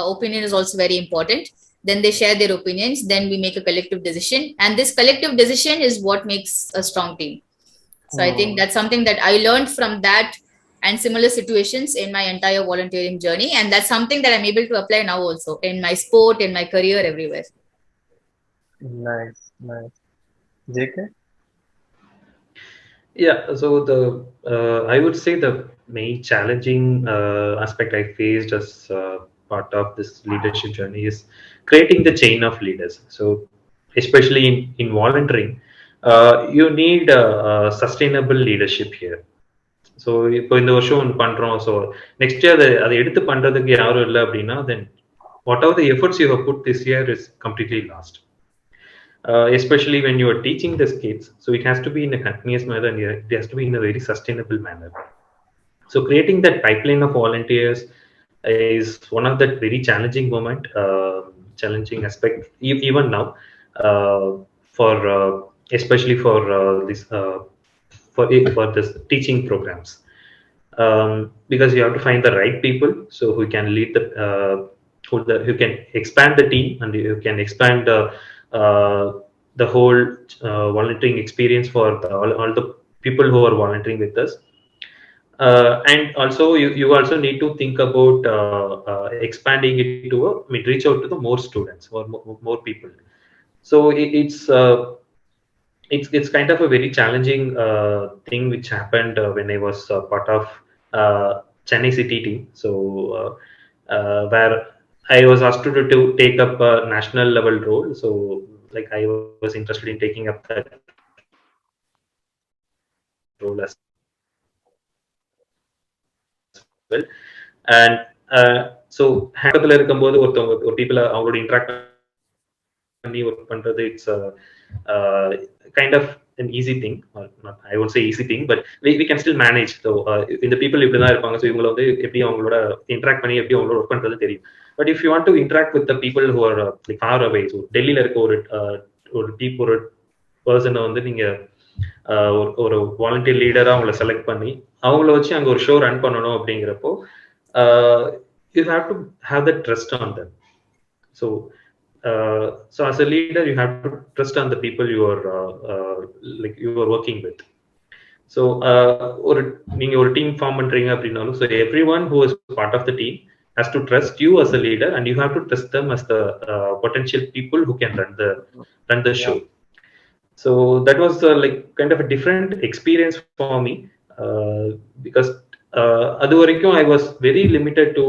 opinion is also very important. Then they share their opinions, then we make a collective decision, and this collective decision is what makes a strong team. So I think that's something that I learned from that and similar situations in my entire volunteering journey, and that's something that I'm able to apply now also in my sport, in my career, everywhere. Nice, nice. JK? Yeah, so the I would say the main challenging aspect I faced as part of this leadership journey is creating the chain of leaders. So especially in volunteering, you need sustainable leadership here. So இப்போ இந்த வருஷம் ஒன்று பண்ணுறோம், so next year அதை எடுத்து பண்ணுறதுக்கு யாரும் இல்லை அப்படின்னா, then what are the efforts you have put this year is completely lost. Especially when you are teaching the kids, so it has to be in a continuous manner, and it has to be in a very sustainable manner. So creating that pipeline of volunteers is one of that very challenging moment, challenging aspect even now, for especially for this for this teaching programs, because you have to find the right people, so who can lead the who can expand the team, and you can expand the whole volunteering experience for all the people who are volunteering with us. And also you also need to think about expanding it to reach out to the more students or more people. So it's kind of a very challenging thing which happened when I was part of Chennai city team. So where I was asked to take up a national level role. So like I was interested in taking up that role as well. And so பக்கத்துல இருக்கும்போது ஒரு people அவங்களோட interact பண்ணி work பண்றது, it's kind of an easy thing, or not, I won't say easy thing, but we can still manage. So இந்த people இப்படி தான் இருப்பாங்க, ஸோ இவங்களை வந்து எப்படி அவங்களோட இன்ட்ராக்ட் பண்ணி எப்படி அவங்களோட ஒர்க் பண்றது தெரியும். But if you want to interact with the people who are like far away, so டெல்லியில இருக்க ஒரு பர்சனை வந்து நீங்க ஒரு வாலண்டியர் லீடரா அவங்கள செலக்ட் பண்ணி அவங்கள வச்சு அங்க ஒரு ஷோ ரன் பண்ணணும் அப்படிங்கிறப்போ you have to have the trust on them. So as a leader, you have to trust on the people you are working with. So நீங்க ஒரு டீம் ஃபார்ம் பண்றீங்க அப்படின்னாலும், so everyone who is part of the team has to trust you as a leader, and you have to trust them as the potential people who can run the show. So that was like kind of a different experience for me, because அது வரைக்கும் I was very limited to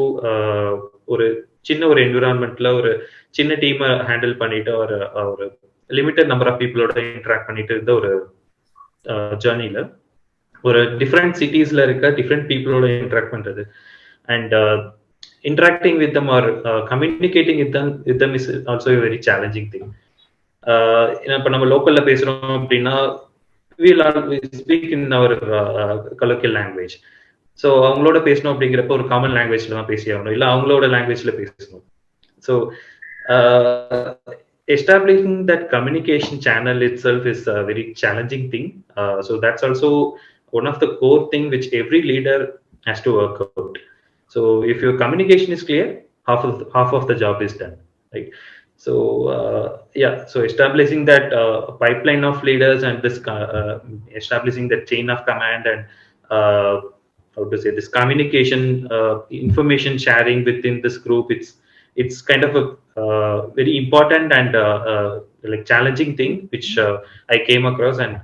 ஒரு சின்ன ஒரு என்விரான்மெண்ட்ல ஒரு சின்ன டீமை handle பண்ணிட்டு ஒரு லிமிட்டட் நம்பர் ஆஃப் பீப்புளோட இன்ட்ராக்ட் பண்ணிட்டு இருந்த ஒரு ஜேர்னில ஒரு டிஃப்ரெண்ட் சிட்டிஸ்ல இருக்க டிஃப்ரெண்ட் பீப்புளோட இன்ட்ராக்ட் பண்றது and interacting with them or communicating with them is also a very challenging thing. இப்போ நம்ம லோக்கல்ல பேசுறோம் அப்படின்னா we'll always speak in our colloquial language. So அவங்களோட பேசணும் அப்படிங்கிறப்ப ஒரு காமன் லாங்குவேஜ்ல தான் பேசி ஆகணும், இல்லை அவங்களோட லாங்குவேஜ்ல பேசணும். So establishing that communication channel itself is a very challenging thing. So that's also one of the core thing which every leader has to work out. So if your communication is clear, half of the job is done, right? So yeah, so establishing that pipeline of leaders and this establishing that chain of command and how to say this communication, information sharing within this group, it's kind of a very important and like challenging thing which I came across, and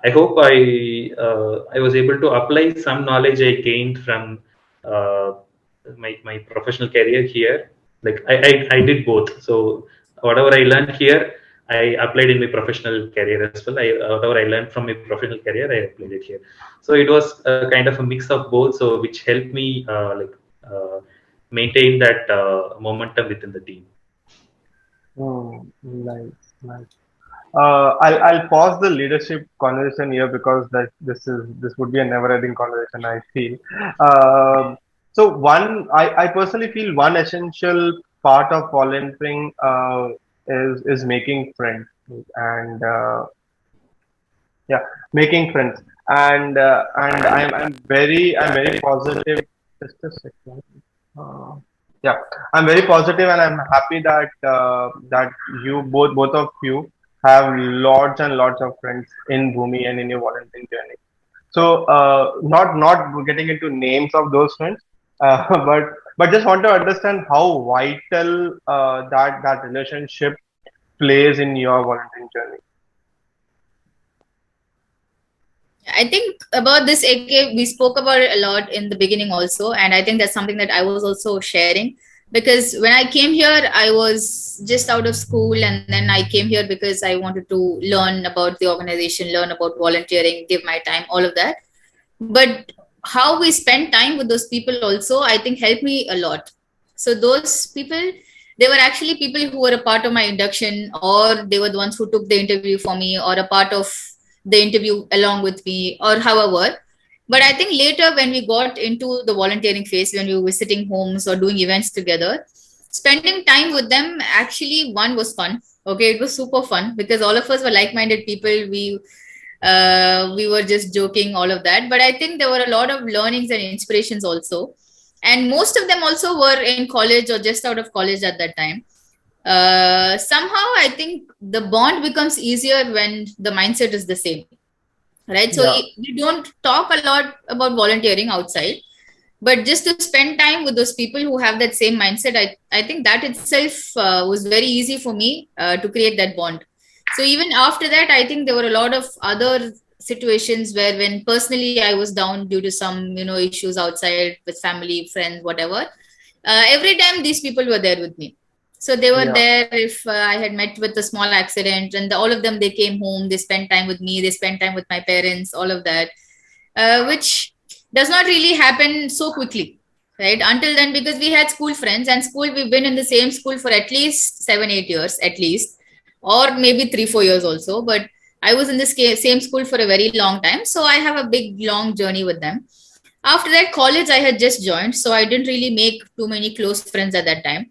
I hope I was able to apply some knowledge I gained from my professional career here. Like I did both. So whatever I learned here, I applied in my professional career as well. Whatever I learned from my professional career, I applied it here. So it was kind of a mix of both. So which helped me maintain that momentum within the team. Nice. I'll pause the leadership conversation here because this would be a never-ending conversation, I feel. So I personally feel one essential part of volunteering is making friends, and making friends, and I'm very positive. Just a second. Yeah, I'm very positive, and I'm happy that you both of you have lots and lots of friends in Bhumi and in your volunteering journey. So not getting into names of those friends, but just want to understand how vital that relationship plays in your volunteering journey. I think about this AK, we spoke about it a lot in the beginning also, and I think that's something that I was also sharing, because when I came here I was just out of school, and then I came here because I wanted to learn about the organization, learn about volunteering, give my time, all of that. But how we spend time with those people also, I think, helped me a lot. So those people, they were actually people who were a part of my induction, or they were the ones who took the interview for me, or a part of the interview along with me, or however. But I think later when we got into the volunteering phase, when we were visiting homes or doing events together, spending time with them, actually, one was fun. Okay, it was super fun because all of us were like-minded people. We were just joking, all of that. But I think there were a lot of learnings and inspirations also, and most of them also were in college or just out of college at that time. Somehow I think the bond becomes easier when the mindset is the same, right? So we don't talk a lot about volunteering outside, but just to spend time with those people who have that same mindset, I think that itself was very easy for me to create that bond. So even after that, I think there were a lot of other situations where when personally I was down due to some issues outside with family, friends, whatever, every time these people were there with me. So they were there if I had met with a small accident, and all of them, they came home, they spent time with me, they spent time with my parents, all of that, which does not really happen so quickly, right? Until then, because we had school friends, and school, we've been in the same school for at least 7-8 years, at least, or maybe 3-4 years also. But I was in this same school for a very long time. So I have a big, long journey with them. After that, college, I had just joined. So I didn't really make too many close friends at that time.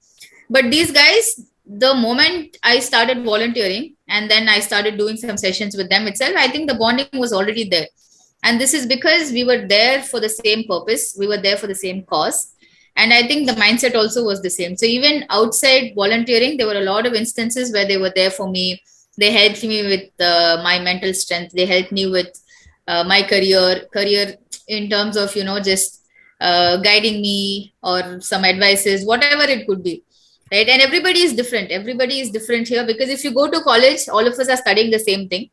But these guys, the moment I started volunteering and then I started doing some sessions with them itself, I think the bonding was already there. And this is because we were there for the same purpose. We were there for the same cause. And I think the mindset also was the same. So even outside volunteering, there were a lot of instances where they were there for me. They helped me with my mental strength. They helped me with my career in terms of, just guiding me or some advices, whatever it could be. Right. And everybody is different. Everybody is different here, because if you go to college, all of us are studying the same thing.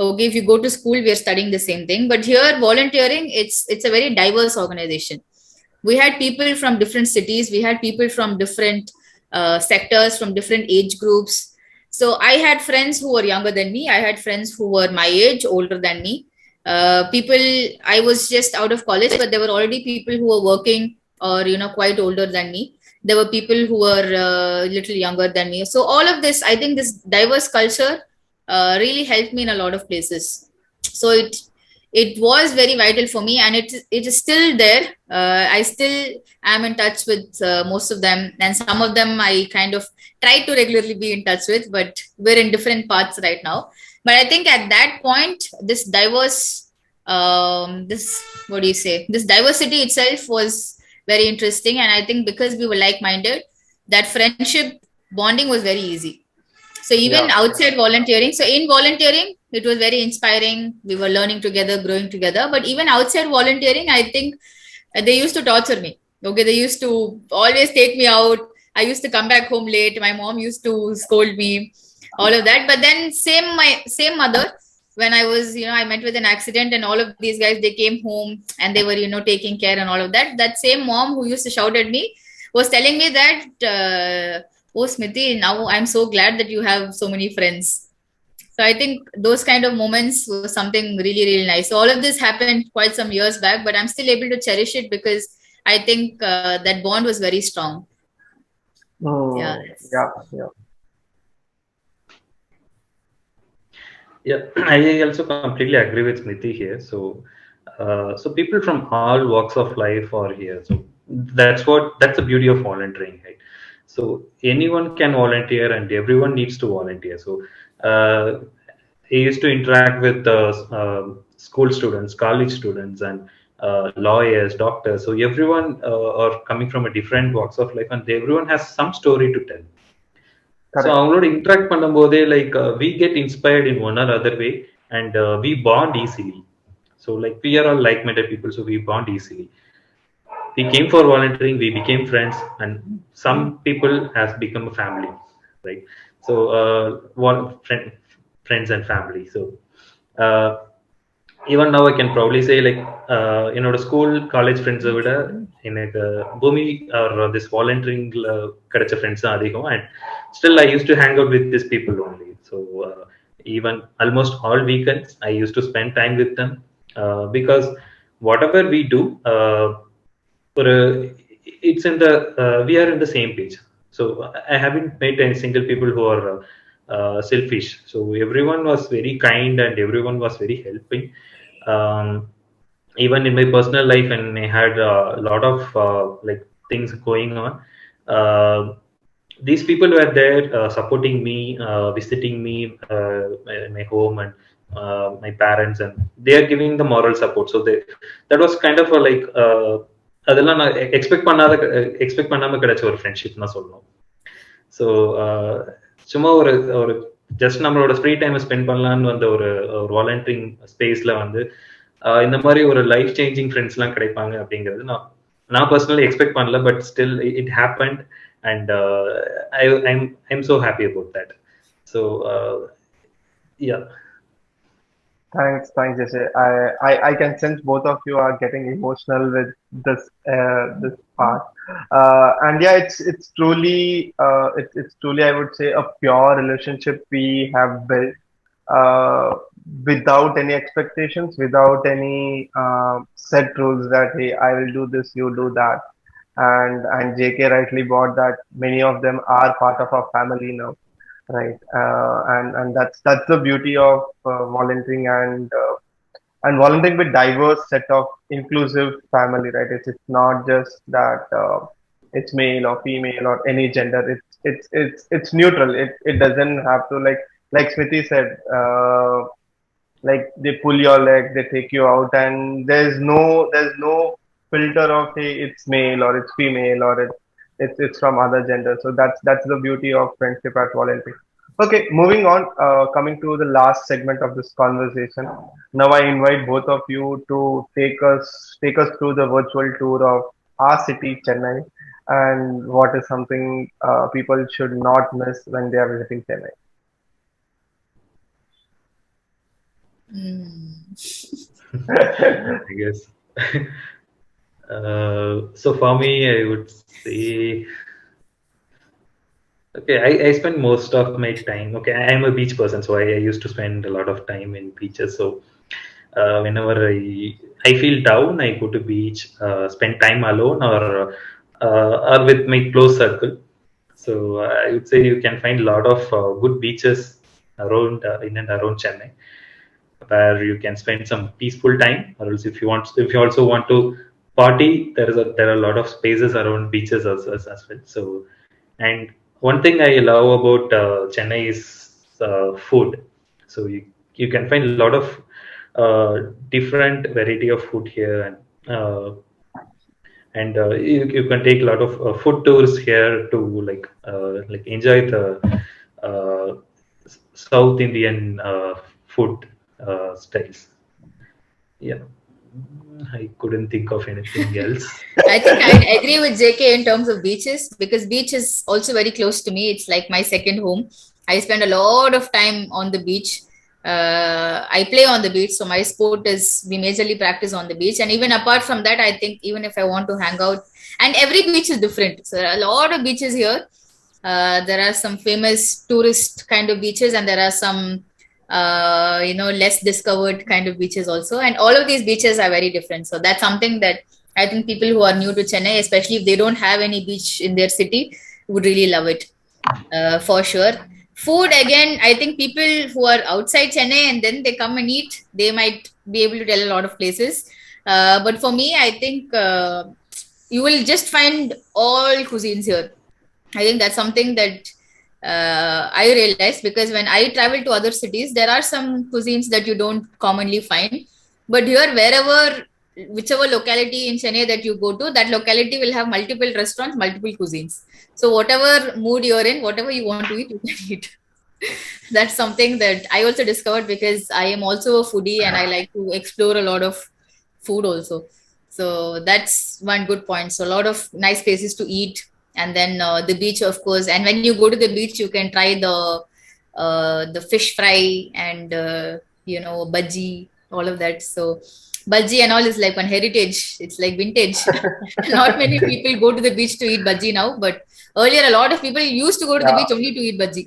okay, if you go to school, we are studying the same thing. But here, volunteering, it's a very diverse organization. We had people from different cities. We had people from different sectors, from different age groups. So I had friends who were younger than me. I had friends who were my age, older than me. People, I was just out of college, but there were already people who were working or, quite older than me. There were people who were a little younger than me. So all of this, I think this diverse culture really helped me in a lot of places. So it was very vital for me, and it is still there. I still am in touch with most of them, and some of them I kind of try to regularly be in touch with, but we're in different paths right now. But I think at that point, this diverse this what do you say this diversity itself was very interesting, and I think because we were like-minded, that friendship bonding was very easy. So Yeah. even outside volunteering, so in volunteering, it was very inspiring. We were learning together, growing together. But even outside volunteering, I think they used to torture me. Okay, they used to always take me out. I used to come back home late. My mom used to scold me, all of that. But then my same mother, when I was, I met with an accident, and all of these guys, they came home and they were, taking care and all of that. That same mom who used to shout at me was telling me that, oh, Smithi, now I'm so glad that you have so many friends. So I think those kind of moments was something really, really nice. So all of this happened quite some years back, but I'm still able to cherish it because I think that bond was very strong. Yeah. Yeah. Yeah. Yeah, I also completely agree with Smithi here. So, so people from all walks of life are here. So that's the beauty of volunteering, right? So anyone can volunteer, and everyone needs to volunteer. So, I used to interact with school students, college students, and lawyers, doctors. So everyone are coming from a different walks of life, and everyone has some story to tell. So Correct. அவங்களோட interact பண்ணும்போதே like we get inspired in one or other way and we bond easily. So like we are all like minded people, so we bond easily. We came for volunteering, we became friends, and some people has become a family, right? So friends and family. So uh, even now I can probably say like என்னோட school college ஃப்ரெண்ட்ஸை விட எனக்கு பூமி R this volunteering கிடைச்ச friends தான் அதிகம். And still I use to hang out with this people only. So even almost all weekends I used to spend time with them because whatever we do, ஒரு it's in the we are in the same page. So I haven't met any single people who are selfish. So everyone was very kind and everyone was very helping. um, Even in my personal life, and I had a lot of like things going on, uh, these people were there supporting me, visiting me, my home, and my parents, and they are giving the moral support. So that was kind of a like அதெல்லாம் நான் expect பண்ணாம கிடைச்ச ஒரு friendship தான் சொல்லணும். So சும்மா ஒரு ஒரு ஜஸ்ட் நம்மளோட ஃப்ரீ டைம் ஸ்பெண்ட் பண்ணலான்னு வந்த ஒரு வாலண்டியரிங் ஸ்பேஸ்ல வந்து இந்த மாதிரி ஒரு லைஃப் சேஞ்சிங் ஃப்ரெண்ட்ஸ்லாம் கிடைப்பாங்க அப்படிங்கிறது நான் பர்சனலி எக்ஸ்பெக்ட் பண்ணல. But still it happened, and I'm so happy about that. So yeah. Thanks, Jesse. I can sense both of you are getting emotional with this part, and yeah, it's truly it's truly, I would say, a pure relationship we have built uh, without any expectations, without any set rules that hey, I will do this, you do that, and JK rightly brought that many of them are part of our family now, right? And that's the beauty of volunteering and volunteering with diverse set of inclusive family, right? It's not just that it's male or female or any gender. It's neutral. It doesn't have to like Smriti said. Like they pull your leg, they take you out, and there's no filter of hey, it's male or it's female or it's from other gender. So that's the beauty of friendship at volunteering. Okay, moving on. Coming to the last segment of this conversation. Now I invite both of you to take us through the virtual tour of our city, Chennai, and what is something people should not miss when they are visiting Chennai. Mm. I guess. So for me, I would say, okay, I spend most of my time. Okay, I'm a beach person, so I used to spend a lot of time in beaches. So whenever I feel down, I go to beach, spend time alone or with my close circle. So I would say you can find a lot of good beaches around in and around Chennai, where you can spend some peaceful time. Or else, if you also want to party, there are a lot of spaces around beaches as well. So, and one thing I love about Chennai is food. So you can find a lot of different variety of food here, and you can take a lot of food tours here to like enjoy the uh, South Indian food styles. Yeah. I couldn't think of anything else. I think I agree with JK in terms of beaches because beach is also very close to me. It's like my second home. I spend a lot of time on the beach. I play on the beach, so my sport is we majorly practice on the beach. And even apart from that, I think even if I want to hang out, and every beach is different. So there are a lot of beaches here. There are some famous tourist kind of beaches, and there are some less discovered kind of beaches also. And all of these beaches are very different. So that's something that I think people who are new to Chennai, especially if they don't have any beach in their city, would really love it for sure. Food, again, I think people who are outside Chennai and then they come and eat, they might be able to tell a lot of places. But for me, I think you will just find all cuisines here. I think that's something that I realized because when I travel to other cities, there are some cuisines that you don't commonly find. But here, whichever locality in Chennai that you go to, that locality will have multiple restaurants, multiple cuisines. So, whatever mood you're in, whatever you want to eat, you can eat. That's something that I also discovered because I am also a foodie and I like to explore a lot of food also. So that's one good point. So a lot of nice places to eat, and then the beach, of course. And when you go to the beach, you can try the fish fry and bhaji, all of that. So bhaji and all is like one heritage. It's like vintage. Not many people go to the beach to eat bhaji now, but earlier a lot of people used to go to the Yeah. beach only to eat bhaji.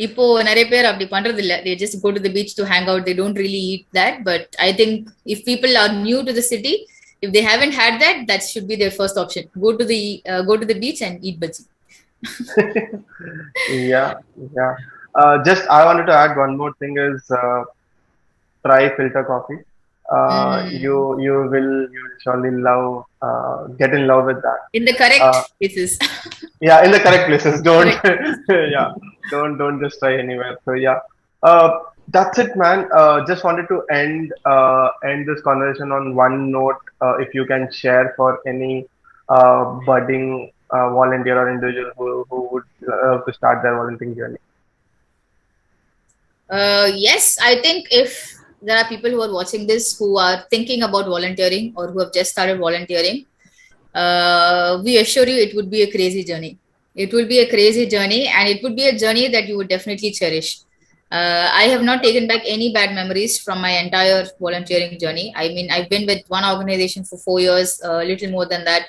இப்போ நிறைய பேர் அப்படி பண்றது இல்ல. They just go to the beach to hang out. They don't really eat that. But I think if people are new to the city, if they haven't had that, that should be their first option. Go to the beach and eat bhaji. Yeah, yeah. Just I wanted to add one more thing is try filter coffee. Mm. You will surely get in love with that. In the Uh, correct places. yeah, in the correct places. Don't Correct. yeah, don't just try anywhere. So yeah, uh, that's it, man. Just wanted to end this conversation on one note. If you can share for any budding volunteer or individual who would to start their volunteering journey. Yes, I think if there are people who are watching this who are thinking about volunteering or who have just started volunteering, we assure you it would be a crazy journey. It will be a crazy journey, and it would be a journey that you would definitely cherish. I have not taken back any bad memories from my entire volunteering journey. I mean, I've been with one organization for 4 years, a little more than that.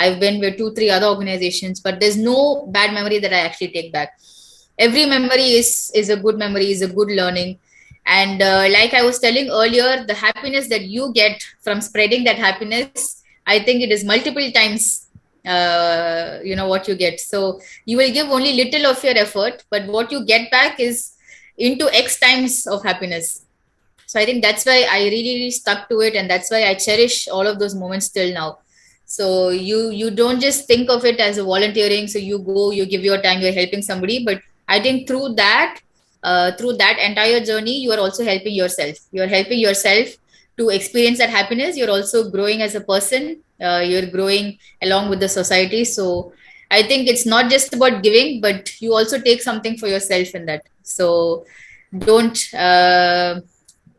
I've been with two, three other organizations, but there's no bad memory that I actually take back. Every memory is a good memory, is a good learning. And like I was telling earlier, the happiness that you get from spreading that happiness, I think it is multiple times what you get. So you will give only little of your effort, but what you get back is into x times of happiness. So I think that's why I really, really stuck to it, and that's why I cherish all of those moments till now. So you don't just think of it as a volunteering. So you go, you give your time, you're helping somebody, but I think through that entire journey, you are also helping yourself. You're helping yourself to experience that happiness. You're also growing as a person. You're growing along with the society. So I think it's not just about giving, but you also take something for yourself in that. So don't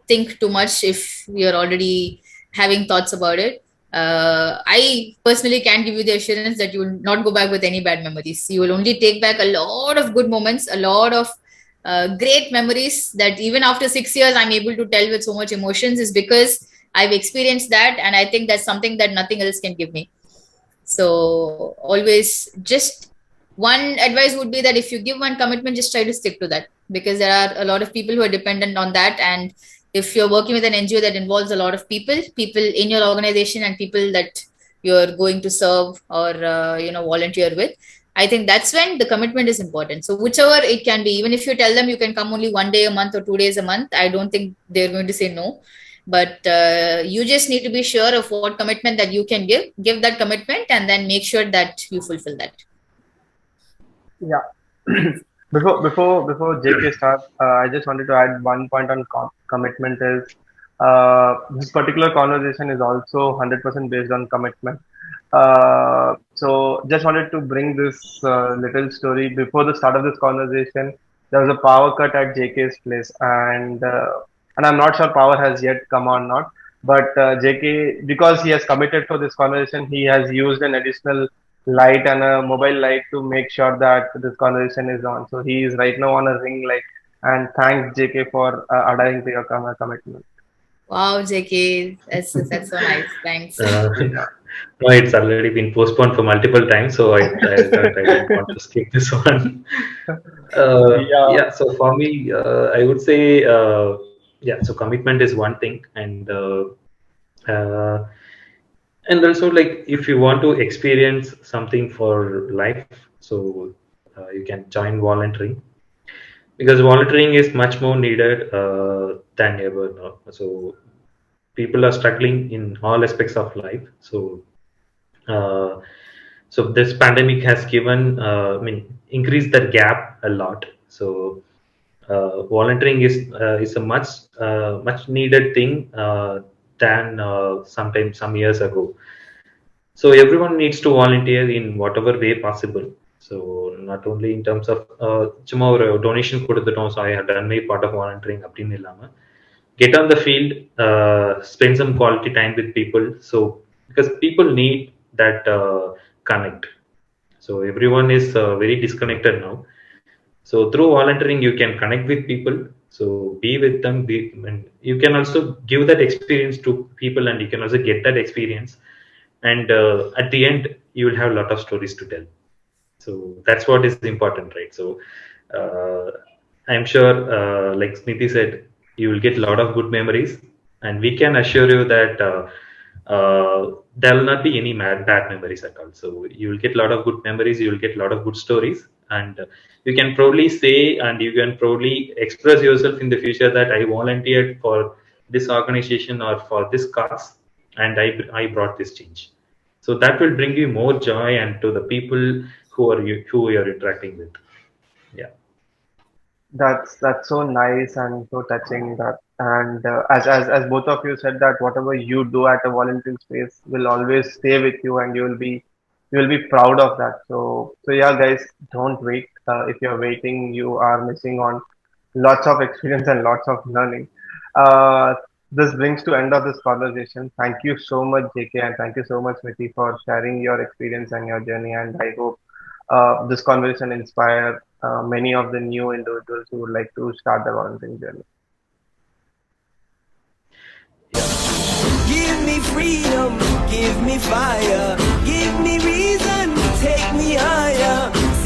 think too much if you're already having thoughts about it. I personally can give you the assurance that you will not go back with any bad memories. You will only take back a lot of good moments, a lot of great memories that even after 6 years I'm able to tell with so much emotions is because I've experienced that, and I think that's something that nothing else can give me. So always, just one advice would be that if you give one commitment, just try to stick to that, because there are a lot of people who are dependent on that. And if you're working with an NGO that involves a lot of people in your organization and people that you're going to serve or volunteer with, I think that's when the commitment is important. So whichever it can be, even if you tell them you can come only 1 day a month or 2 days a month, I don't think they're going to say no. But you just need to be sure of what commitment that you can give that commitment, and then make sure that you fulfill that. Yeah. Before JK starts, I just wanted to add one point on commitment is this particular conversation is also 100% based on commitment. So just wanted to bring this little story. Before the start of this conversation, there was a power cut at JK's place, and I'm not sure power has yet come on not. But JK, because he has committed for this conversation, he has used an additional light and a mobile light to make sure that this conversation is on. So he is right now on a ring light. And thanks JK for adhering to your commitment. Wow, JK, that's so nice. Thanks. Yeah. No, it's already been postponed for multiple times, so I thought I don't want to skip this one. Yeah. Yeah, so for me, I would say, yeah, so commitment is one thing, uh, and also like if you want to experience something for life, so you can join volunteering, because volunteering is much more needed than ever now. So people are struggling in all aspects of life. So uh, so this pandemic has given, increased that gap a lot. So volunteering is a much needed thing than sometimes some years ago. So everyone needs to volunteer in whatever way possible. So not only in terms of சும்மா ஒரு donation கொடுத்துட்டோம், so I have done my part of volunteering அப்படின்னு இல்லாம get on the field, spend some quality time with people. So because people need that connect. So everyone is very disconnected now. So through volunteering you can connect with people, so be with them, and you can also give that experience to people, and you can also get that experience. And at the end you will have a lot of stories to tell. So that's what is important, right? So uh, I'm sure, like Smithi said, you will get a lot of good memories, and we can assure you that there will not be any bad memories at all. So you will get a lot of good memories, you will get a lot of good stories, and you can probably say, and you can probably express yourself in the future that I volunteered for this organization or for this cause, and I brought this change. So that will bring you more joy and to the people who you are interacting with. Yeah. That's so nice and so touching. That and as both of you said that whatever you do at a volunteering space will always stay with you, and you will be proud of that. So yeah, guys, don't wait. If you're waiting, you are missing on lots of experience and lots of learning. Uh, this brings to end of this conversation. Thank you so much, JK, and thank you so much, Miti, for sharing your experience and your journey. And I hope this conversation inspire many of the new individuals who would like to start their volunteering journey. Give me freedom, give me fire, give me reason, take me higher.